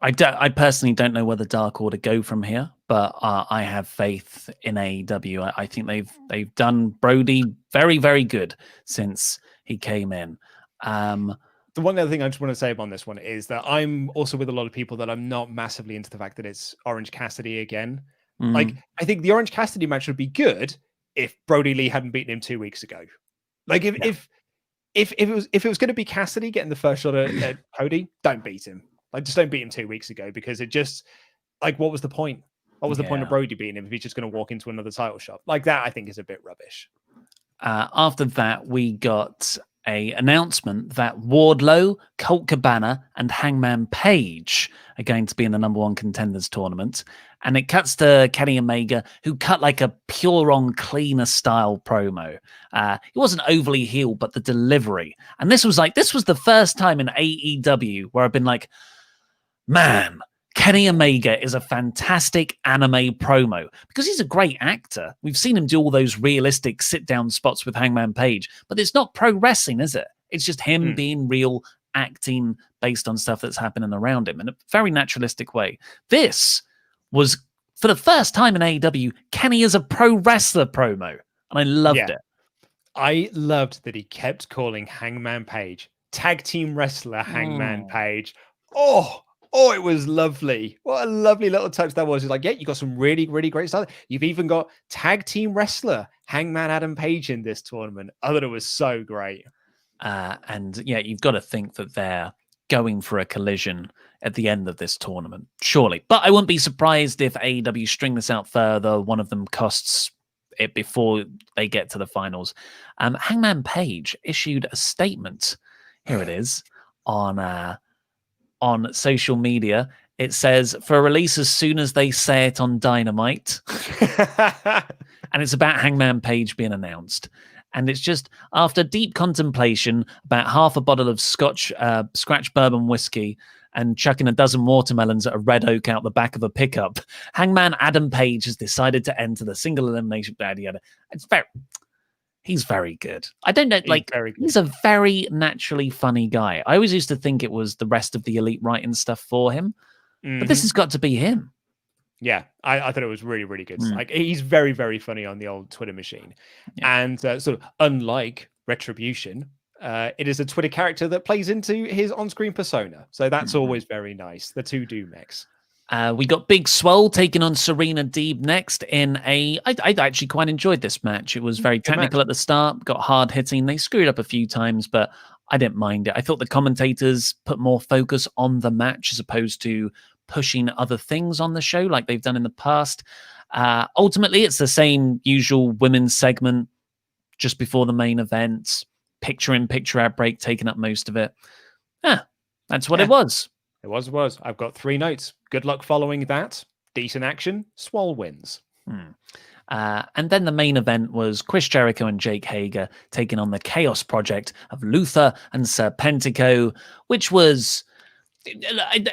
I personally don't know where the Dark Order go from here, but I have faith in AEW. I think they've done Brody very, very good since he came in. The one other thing I just want to say on this one is that I'm also with a lot of people that I'm not massively into the fact that it's Orange Cassidy again. Like, I think the Orange Cassidy match would be good if Brody Lee hadn't beaten him 2 weeks ago. Like, if it was going to be Cassidy getting the first shot at Cody, don't beat him. Like, just don't beat him 2 weeks ago, because it just, like, what was the point? What was the point of Brody beating him if he's just going to walk into another title shot? Like, that, I think, is a bit rubbish. After that, we got a announcement that Wardlow, Colt Cabana, and Hangman Page are going to be in the number one contenders tournament. And it cuts to Kenny Omega, who cut like a pure on cleaner style promo. It wasn't overly heel, but the delivery. And this was the first time in AEW where I've been like, man, Kenny Omega is a fantastic anime promo, because he's a great actor. We've seen him do all those realistic sit-down spots with Hangman Page, but it's not pro wrestling, is it? It's just him being real, acting based on stuff that's happening around him in a very naturalistic way. This was, for the first time in AEW, Kenny is a pro wrestler promo, and I loved it. I loved that he kept calling Hangman Page tag team wrestler Hangman Page. Oh, it was lovely. What a lovely little touch that was. It's like, yeah, you got some really, really great stuff. You've even got tag team wrestler Hangman Adam Page in this tournament. I thought it was so great. And yeah, you've got to think that they're going for a collision at the end of this tournament, surely. But I wouldn't be surprised if AEW string this out further. One of them costs it before they get to the finals. Hangman Page issued a statement. Here it is on social media. It says, for release as soon as they say it on Dynamite. And it's about Hangman Page being announced. And it's just, after deep contemplation, about half a bottle of scratch bourbon whiskey and chucking a dozen watermelons at a red oak out the back of a pickup, Hangman Adam Page has decided to enter the single elimination. He's very good. I don't know, he's a very naturally funny guy. I always used to think it was the rest of the Elite writing stuff for him, but this has got to be him. Yeah, I thought it was really, really good. Like, he's very, very funny on the old Twitter machine. And sort of unlike Retribution, it is a Twitter character that plays into his on-screen persona. So that's always very nice. The two do mix. We got Big Swole taking on Serena Deeb next in I actually quite enjoyed this match. It was very technical at the start, got hard hitting. They screwed up a few times, but I didn't mind it. I thought the commentators put more focus on the match as opposed to pushing other things on the show like they've done in the past. Ultimately, it's the same usual women's segment just before the main event. Picture-in-picture ad break taking up most of it. That's what it was. It was. I've got 3 notes. Good luck following that. Decent action. Swole wins. And then the main event was Chris Jericho and Jake Hager taking on the Chaos Project of Luther and Serpentico, which was...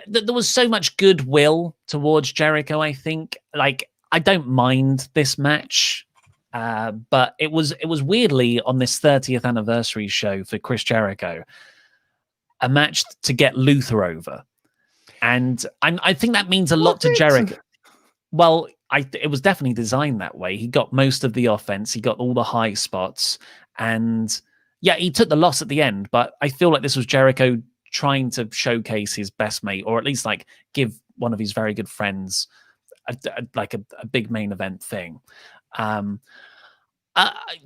There was so much goodwill towards Jericho, I think. Like, I don't mind this match, but it was weirdly on this 30th anniversary show for Chris Jericho, a match to get Luther over. And I think that means a lot to Jericho. Well, it was definitely designed that way. He got most of the offense. He got all the high spots. And yeah, he took the loss at the end. But I feel like this was Jericho trying to showcase his best mate, or at least like give one of his very good friends a big main event thing.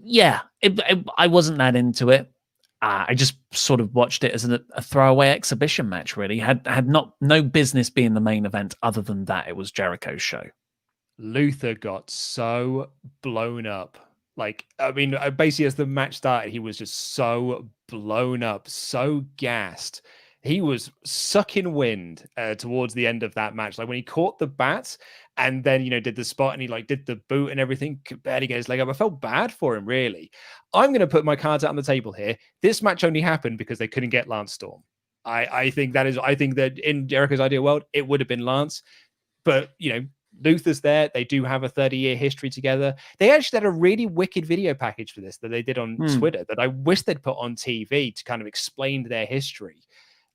Yeah, I wasn't that into it. I just sort of watched it as a throwaway exhibition match. Really, had no business being the main event. Other than that, it was Jericho's show. Luther got so blown up. Like, I mean, basically, as the match started, he was just so blown up, so gassed. He was sucking wind towards the end of that match. Like when he caught the bat and then, did the spot and he like did the boot and everything, could barely get his leg up. I felt bad for him, really. I'm going to put my cards out on the table here. This match only happened because they couldn't get Lance Storm. I think that in Jericho's ideal world, it would have been Lance. But, Luther's there. They do have a 30-year history together. They actually had a really wicked video package for this that they did on Twitter that I wish they'd put on TV to kind of explain their history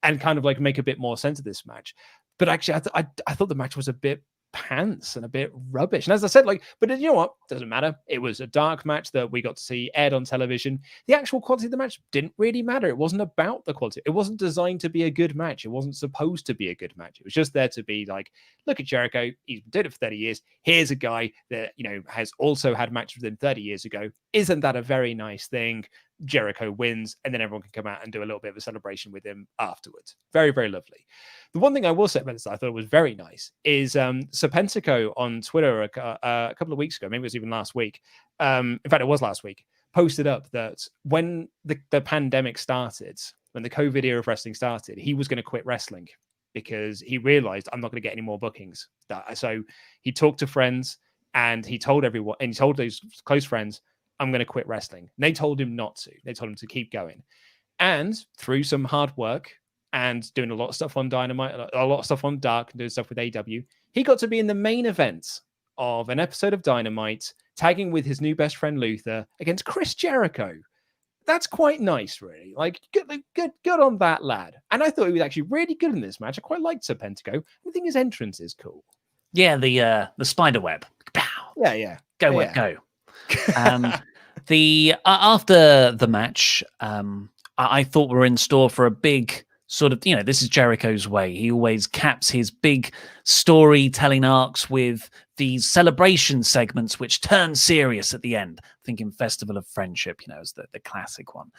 and kind of like make a bit more sense of this match. But actually, I thought the match was a bit pants and a bit rubbish. And as I said, but you know what? Doesn't matter. It was a dark match that we got to see aired on television. The actual quality of the match didn't really matter. It wasn't about the quality. It wasn't designed to be a good match. It wasn't supposed to be a good match. It was just there to be like, look at Jericho. He's been doing it for 30 years. Here's a guy that, has also had matches with him 30 years ago. Isn't that a very nice thing? Jericho wins, and then everyone can come out and do a little bit of a celebration with him afterwards. Very, very lovely. The one thing I will say about this that I thought was very nice is Serpentico on Twitter a couple of weeks ago, maybe it was even last week. In fact, it was last week, posted up that when the pandemic started, when the COVID era of wrestling started, he was going to quit wrestling because he realized I'm not going to get any more bookings. So he talked to friends and he told everyone, and he told those close friends, I'm going to quit wrestling. And they told him not to. They told him to keep going. And through some hard work and doing a lot of stuff on Dynamite, a lot of stuff on Dark, and doing stuff with AEW, he got to be in the main event of an episode of Dynamite, tagging with his new best friend Luther against Chris Jericho. That's quite nice, really. Like, good on that lad. And I thought he was actually really good in this match. I quite liked Serpentico. I think his entrance is cool. Yeah, the spider web. Pow. Yeah. Go, yeah. Go. After the match, I thought we were in store for a big sort of, this is Jericho's way. He always caps his big storytelling arcs with these celebration segments, which turn serious at the end. Thinking Festival of Friendship, is the classic one.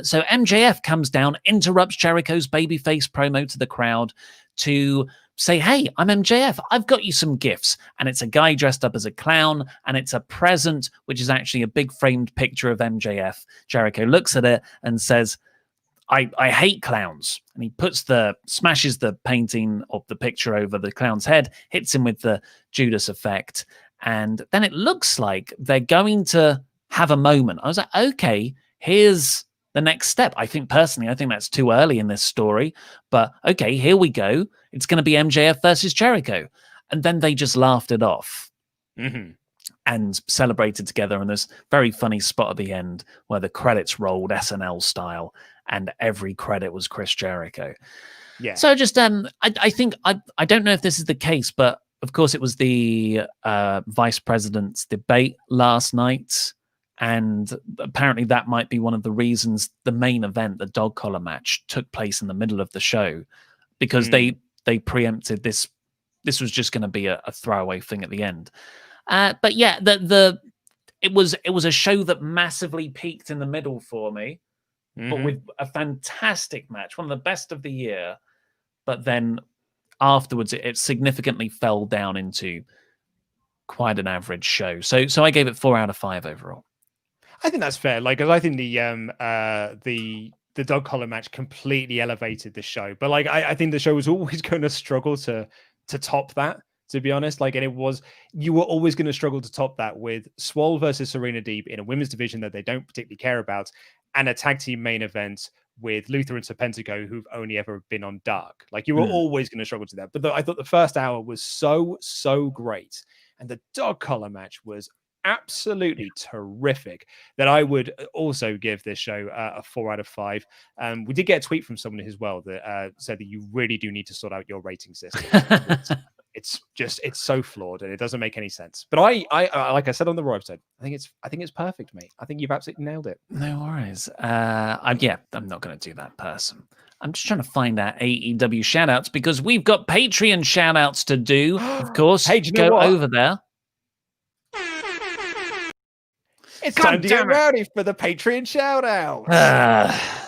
So MJF comes down, interrupts Jericho's babyface promo to the crowd to say, hey, I'm MJF. I've got you some gifts. And it's a guy dressed up as a clown, and it's a present, which is actually a big framed picture of MJF. Jericho looks at it and says, I hate clowns. And he smashes the painting of the picture over the clown's head, hits him with the Judas effect. And then it looks like they're going to have a moment. I was like, okay, here's the next step. I think that's too early in this story, but okay, here we go. It's going to be MJF versus Jericho. And then they just laughed it off and celebrated together. And this very funny spot at the end where the credits rolled SNL style and every credit was Chris Jericho. Yeah. So just, I think, I don't know if this is the case, but of course it was the vice president's debate last night. And apparently that might be one of the reasons the main event, the dog collar match, took place in the middle of the show, because they preempted this. This was just going to be a throwaway thing at the end. But yeah, it was a show that massively peaked in the middle for me, but with a fantastic match, one of the best of the year. But then afterwards, it significantly fell down into quite an average show. So I gave it 4 out of 5 overall. I think that's fair. Like, I think the dog collar match completely elevated the show, but I think the show was always going to struggle to top that. To be honest, you were always going to struggle to top that with Swole versus Serena Deeb in a women's division that they don't particularly care about, and a tag team main event with Luther and Serpentico, who've only ever been on Dark. You were always going to struggle to that. But I thought the first hour was so great, and the dog collar match was absolutely terrific, that I would also give this show a 4 out of 5. We did get a tweet from someone as well that said that you really do need to sort out your rating system. it's so flawed and it doesn't make any sense. But I like I said on the Raw episode, I think it's perfect, mate. I think you've absolutely nailed it. No worries. I'm not going to do that person. I'm just trying to find our AEW shoutouts because we've got Patreon shoutouts to do. Of course, Hey, do you know go what? over there. It's time to get rowdy for the Patreon shout-out.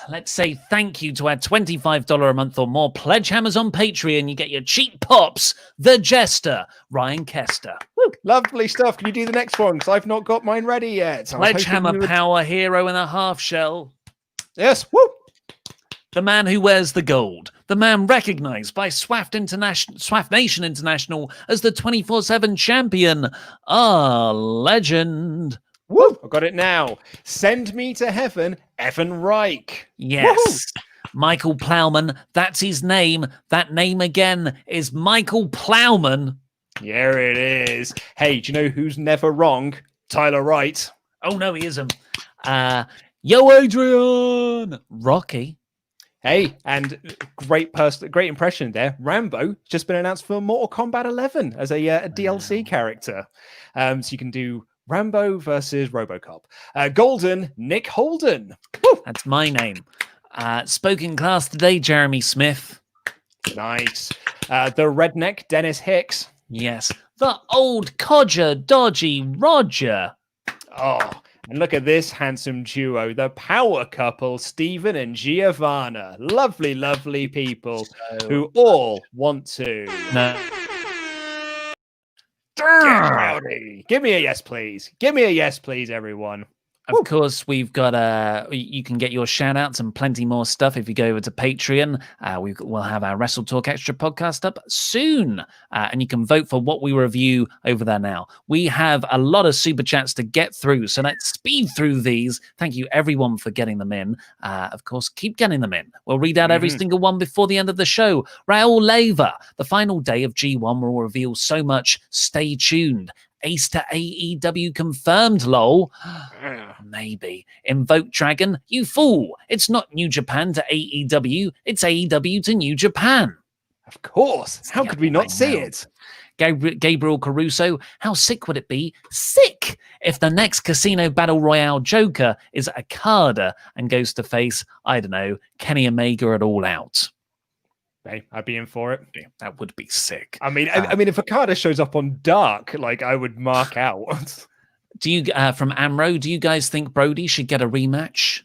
Let's say thank you to our $25 a month or more pledge hammers on Patreon. You get your cheap pops, The Jester, Ryan Kester. Woo, lovely stuff. Can you do the next one? Because I've not got mine ready yet. Pledge hammer power hero in a half shell. Yes, woo. The man who wears the gold. The man recognized by Swaft Nation International as the 24/7 champion. A legend. Woo! I got it now. Send me to heaven, Evan Reich. Yes. Woo-hoo. Michael Plowman. That's his name. That name again is Michael Plowman. Yeah, it is. Hey, do you know who's never wrong? Tyler Wright. Oh, no, he isn't. Yo, Adrian. Rocky. Hey, and great impression there. Rambo just been announced for Mortal Kombat 11 as a DLC character. So you can do Rambo versus RoboCop. Golden, Nick Holden. Woo! That's my name. Spoken class today, Jeremy Smith. Nice. The redneck, Dennis Hicks. Yes. The old codger, dodgy Roger. Oh, and look at this handsome duo, the power couple, Stephen and Giovanna. Lovely, lovely people who all want to... No. Get rowdy. Give me a yes, please. Give me a yes, please, everyone. Of course, we've got you can get your shout outs and plenty more stuff if you go over to Patreon. We'll have our WrestleTalk Extra podcast up soon. And you can vote for what we review over there now. We have a lot of super chats to get through, so let's speed through these. Thank you, everyone, for getting them in. Of course, keep getting them in. We'll read out every single one before the end of the show. Raul Leva, the final day of G1 will reveal so much. Stay tuned. Ace to AEW confirmed, lol. Maybe. Invoke Dragon, you fool. It's not New Japan to AEW. It's AEW to New Japan. Of course. How could we not see it? Gabriel Caruso, how sick would it be? Sick! If the next Casino Battle Royale Joker is Okada and goes to face, I don't know, Kenny Omega at All Out. Hey, I'd be in for it. Yeah, that would be sick. I mean, if Okada shows up on Dark, like I would mark out. Do you, from Amro, do you guys think Brody should get a rematch?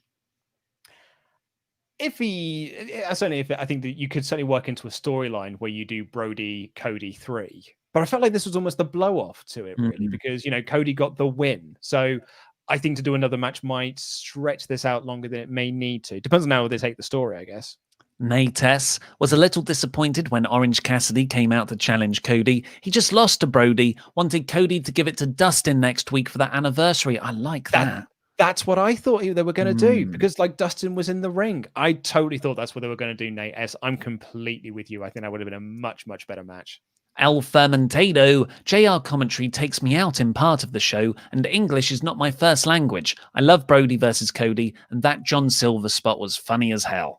I think that you could certainly work into a storyline where you do Brody, Cody 3. But I felt like this was almost the blow off to it, really, because Cody got the win. So I think to do another match might stretch this out longer than it may need to. Depends on how they take the story, I guess. Nates was a little disappointed when Orange Cassidy came out to challenge Cody. He just lost to Brody, wanted Cody to give it to Dustin next week for that anniversary. I like that. That's what I thought they were going to do, because Dustin was in the ring. I totally thought that's what they were going to do, Nate S. I'm completely with you. I think that would have been a much, much better match. El Fermentado, JR commentary takes me out in part of the show, and English is not my first language. I love Brody versus Cody, and that John Silver spot was funny as hell.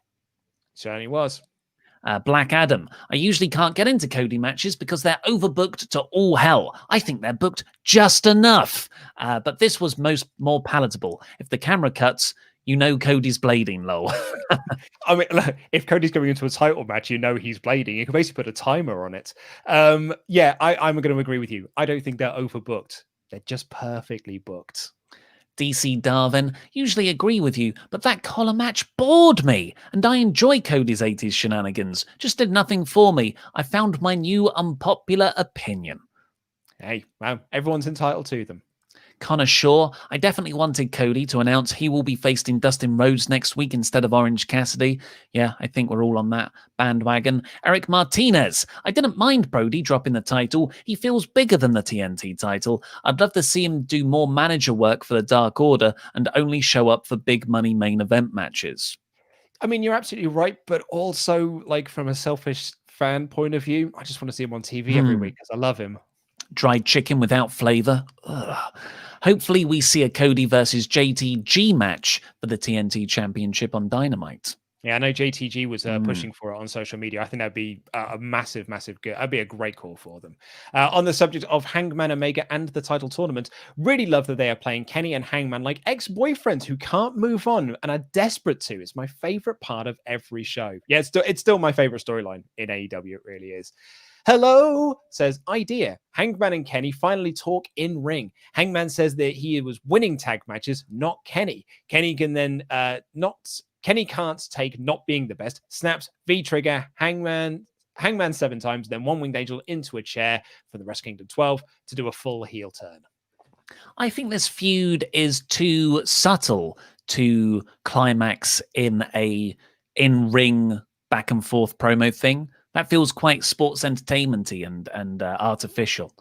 Certainly was. Black Adam. I usually can't get into Cody matches because they're overbooked to all hell. I think they're booked just enough. But this was more palatable. If the camera cuts, Cody's blading, lol. I mean, if Cody's going into a title match, he's blading. You can basically put a timer on it. I'm going to agree with you. I don't think they're overbooked. They're just perfectly booked. DC Darwin, usually agree with you, but that collar match bored me, and I enjoy Cody's 80s shenanigans. Just did nothing for me. I found my new unpopular opinion. Hey, well, everyone's entitled to them. Connor Shaw, I definitely wanted Cody to announce he will be facing Dustin Rhodes next week instead of Orange Cassidy. Yeah, I think we're all on that bandwagon. Eric Martinez, I didn't mind Brody dropping the title. He feels bigger than the TNT title. I'd love to see him do more manager work for the Dark Order and only show up for big money main event matches. I mean, you're absolutely right, but also, from a selfish fan point of view, I just want to see him on TV every week because I love him. Dried chicken without flavor. Ugh. Hopefully we see a Cody versus JTG match for the TNT Championship on Dynamite. Yeah, I know JTG was pushing for it on social media. I think that'd be a massive, massive good. That'd be a great call for them. On the subject of Hangman Omega and the title tournament, really love that they are playing Kenny and Hangman like ex-boyfriends who can't move on and are desperate to. It's my favorite part of every show. Yeah, it's still my favorite storyline in AEW. It really is. Hello, says Idea. Hangman and Kenny finally talk in ring. Hangman says that he was winning tag matches, not Kenny. Kenny can then Kenny can't take not being the best. Snaps V-trigger, Hangman 7 times, then one winged angel into a chair for the Wrestle Kingdom 12 to do a full heel turn. I think this feud is too subtle to climax in a in-ring back and forth promo thing. That feels quite sports entertainment-y and artificial.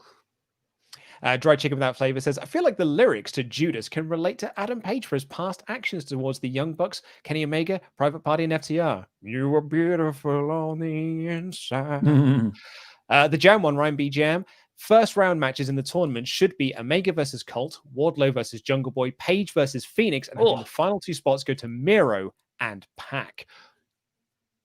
Dry Chicken Without Flavor says, I feel like the lyrics to Judas can relate to Adam Page for his past actions towards the Young Bucks, Kenny Omega, Private Party, and FTR. You were beautiful on the inside. The Jam one, Ryan B. Jam. First round matches in the tournament should be Omega versus Colt, Wardlow versus Jungle Boy, Page versus Phoenix, and the final 2 spots go to Miro and Pac.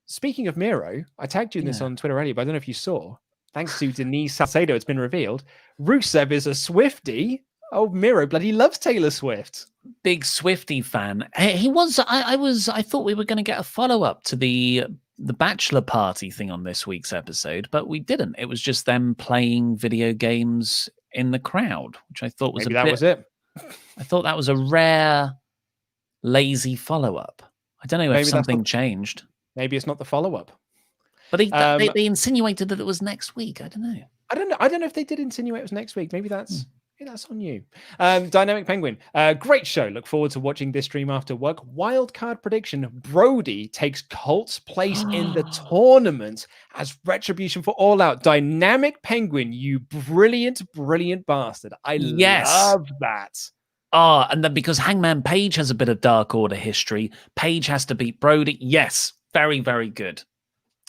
Speaking of Miro, I tagged you in this on Twitter earlier, but I don't know if you saw. Thanks to Denise Salcedo, it's been revealed. Rusev is a Swiftie. Oh, Miro bloody loves Taylor Swift. Big Swiftie fan. He was. I thought we were going to get a follow up to the bachelor party thing on this week's episode, but we didn't. It was just them playing video games in the crowd, which I thought was was it. I thought that was a rare, lazy follow up. I don't know if something changed. Maybe it's not the follow up. But they insinuated that it was next week. I don't know. I don't know if they did insinuate it was next week. Maybe that's on you. Dynamic Penguin. Great show. Look forward to watching this stream after work. Wild card prediction. Brody takes Colt's place in the tournament as retribution for All Out. Dynamic Penguin, you brilliant, brilliant bastard. I love that. And then because Hangman Page has a bit of Dark Order history, Page has to beat Brody. Yes. Very, very good.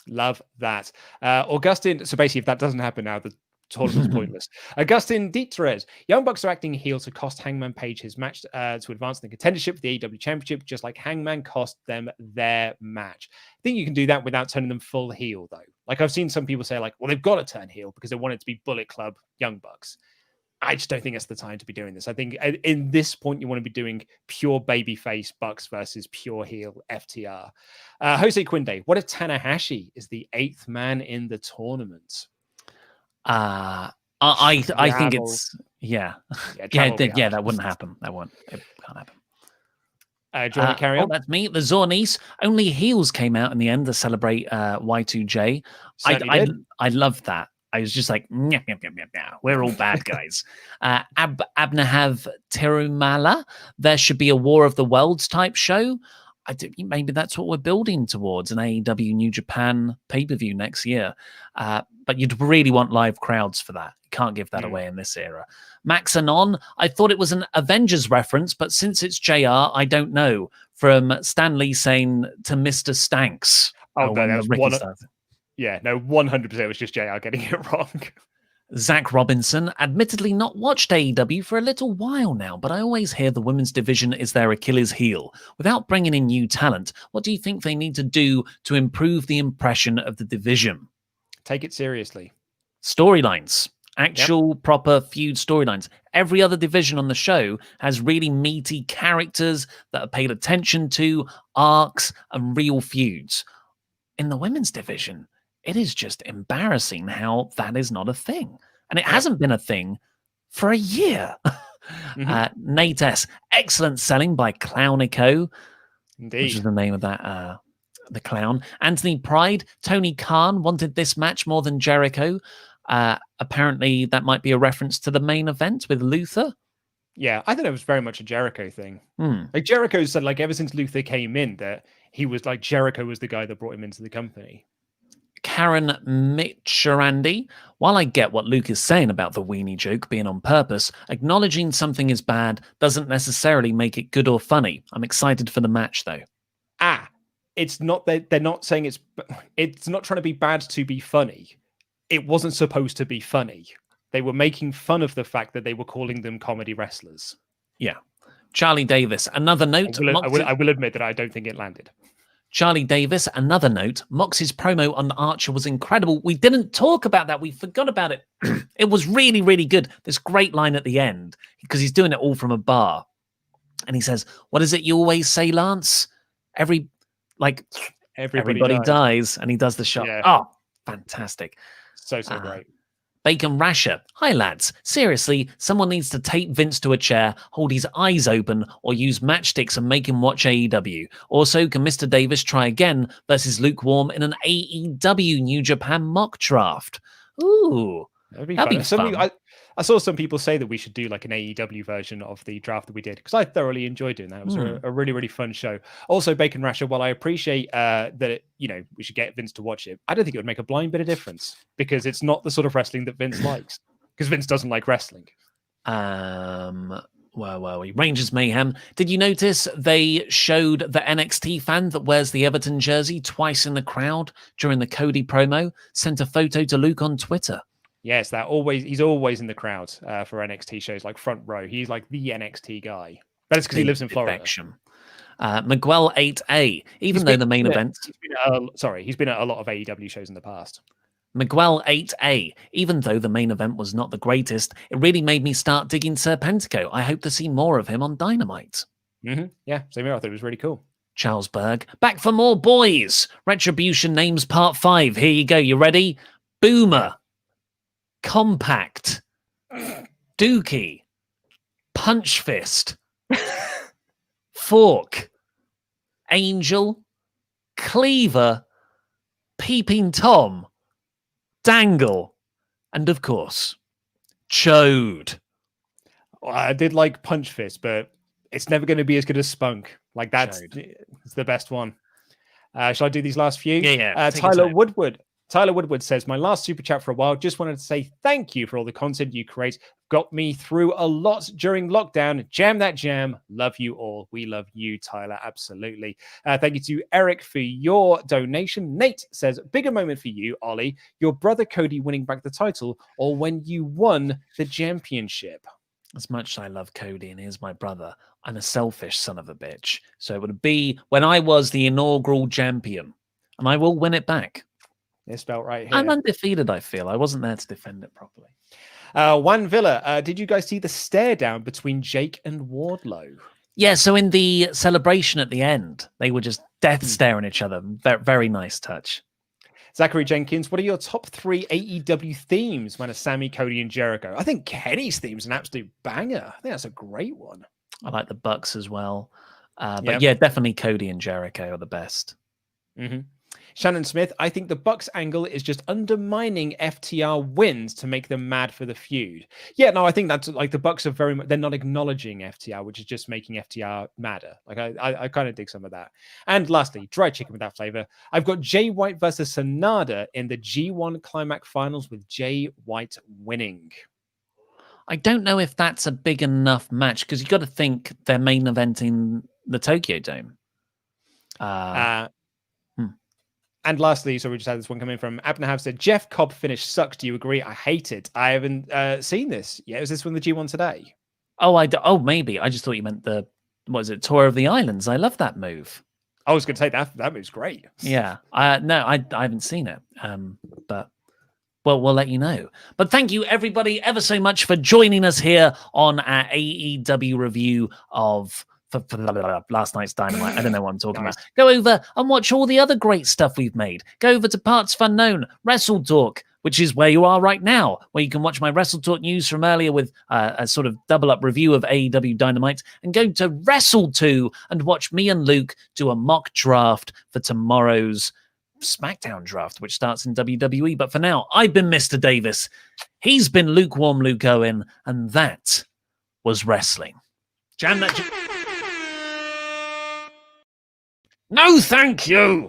Love that. Augustin, so basically if that doesn't happen now, the tournament's pointless. Augustin Dietrez, Young Bucks are acting heel to cost Hangman Page his match to advance in the contendership for the AEW Championship, just like Hangman cost them their match. I think you can do that without turning them full heel, though. Like I've seen some people say, like, well, they've got to turn heel because they want it to be Bullet Club Young Bucks. I just don't think it's the time to be doing this. I think in this point, you want to be doing pure babyface Bucks versus pure heel FTR. Jose Quinde, what if Tanahashi is the 8th man in the tournament? I think it's that wouldn't happen. It can't happen. Do you want to carry on? That's me. The Zornies. Only heels came out in the end to celebrate Y2J. I love that. I was just like, we're all bad guys. Abnahav Tirumala, there should be a War of the Worlds type show. Maybe that's what we're building towards, an AEW New Japan pay-per-view next year. But you'd really want live crowds for that. You can't give that away in this era. Max Anon, I thought it was an Avengers reference, but since it's JR, I don't know. From Stan Lee saying to Mr. Stanks. Oh, no, that was one. Yeah, no, 100% it was just JR getting it wrong. Zach Robinson, admittedly not watched AEW for a little while now, but I always hear the women's division is their Achilles heel. Without bringing in new talent, what do you think they need to do to improve the impression of the division? Take it seriously. Storylines. Actual proper feud storylines. Every other division on the show has really meaty characters that are paid attention to, arcs, and real feuds. In the women's division, it is just embarrassing how that is not a thing. And it hasn't been a thing for a year. Nate S. Excellent selling by Clownico. Indeed. Which is the name of that, the clown. Anthony Pride. Tony Khan wanted this match more than Jericho. Apparently, that might be a reference to the main event with Luther. Yeah, I thought it was very much a Jericho thing. Like Jericho said, like ever since Luther came in, that he was like Jericho was the guy that brought him into the company. Karen Mitcherandi, while I get what Luke is saying about the weenie joke being on purpose, acknowledging something is bad doesn't necessarily make it good or funny. I'm excited for the match, though. It's not that they're not saying it's not trying to be bad to be funny. It wasn't supposed to be funny. They were making fun of the fact that they were calling them comedy wrestlers. Yeah. Charlie Davis, another note. I will admit that I don't think it landed. Charlie Davis, another note, Mox's promo on Archer was incredible. We didn't talk about that. We forgot about it. It was really, really good. This great line at the end, because he's doing it all from a bar. And he says, what is it you always say, Lance? Everybody dies. And he does the shot. Yeah. Oh, fantastic. So great. Bacon Rasher. Hi, lads. Seriously, someone needs to tape Vince to a chair, hold his eyes open, or use matchsticks and make him watch AEW. Also, can Mr. Davis try again versus Lukewarm in an AEW New Japan mock draft? Ooh, that'd be fun. I saw some people say that we should do like an AEW version of the draft that we did, because I thoroughly enjoyed doing that. It was a really, really fun show. Also, Bacon Rasher, while I appreciate that we should get Vince to watch it, I don't think it would make a blind bit of difference, because it's not the sort of wrestling that Vince likes, because Vince doesn't like wrestling. Where were we? Rangers Mayhem. Did you notice they showed the NXT fan that wears the Everton jersey twice in the crowd during the Cody promo, sent a photo to Luke on Twitter? Yes, he's always in the crowd for NXT shows, like front row. He's like the NXT guy. But it's because he lives in Florida. Miguel 8A, even though the main event... He's been at a lot of AEW shows in the past. Miguel 8A, even though the main event was not the greatest, it really made me start digging Serpentico. I hope to see more of him on Dynamite. Mm-hmm. Yeah, same here. I thought it was really cool. Charles Berg, back for more boys. Retribution names part 5. Here you go. You ready? Boomer. Compact, Dookie, Punch Fist, Fork, Angel, Cleaver, Peeping Tom, Dangle, and of course, Chode. Well, I did like Punch Fist, but it's never going to be as good as Spunk. Like it's the best one. Shall I do these last few? Yeah. Tyler Woodward says, my last super chat for a while, just wanted to say thank you for all the content you create. Got me through a lot during lockdown. Jam that jam. Love you all. We love you, Tyler. Absolutely. Thank you to Eric for your donation. Nate says, bigger moment for you, Ollie, your brother Cody winning back the title, or when you won the championship? As much as I love Cody and he's my brother, I'm a selfish son of a bitch. So it would be when I was the inaugural champion, and I will win it back. It's spelled right here. I'm undefeated, I feel. I wasn't there to defend it properly. Juan Villa, did you guys see the stare down between Jake and Wardlow? Yeah, so in the celebration at the end, they were just death staring at each other. Very, very nice touch. Zachary Jenkins, what are your top 3 AEW themes when it's Sammy, Cody, and Jericho? I think Kenny's theme's an absolute banger. I think that's a great one. I like the Bucks as well. But yeah, definitely Cody and Jericho are the best. Mm-hmm. Shannon Smith, I think the Bucks angle is just undermining FTR wins to make them mad for the feud. Yeah, no, I think that's like the Bucks are very much, they're not acknowledging FTR, which is just making FTR madder. Like I kind of dig some of that. And lastly, dry chicken without flavor. I've got Jay White versus Sonada in the G1 Climax Finals with Jay White winning. I don't know if that's a big enough match because you've got to think they're main eventing the Tokyo Dome. And lastly, so we just had this one coming from Abnahab said, Jeff Cobb finish sucks. Do you agree? I hate it. I haven't seen this. Yeah, is this from the G1 today? Oh, maybe. I just thought you meant the, what is it, Tour of the Islands. I love that move. I was going to say that move's great. Yeah. No, I haven't seen it. But well, we'll let you know. But thank you, everybody, ever so much for joining us here on our AEW review of for last night's Dynamite. I don't know what I'm talking about. Go over and watch all the other great stuff we've made. Go over to Parts of Unknown, WrestleTalk, which is where you are right now, where you can watch my WrestleTalk news from earlier with a sort of double-up review of AEW Dynamite, and go to Wrestle2 and watch me and Luke do a mock draft for tomorrow's SmackDown draft, which starts in WWE. But for now, I've been Mr. Davis. He's been Lukewarm Luke Owen, and that was wrestling. Jam that... No, thank you!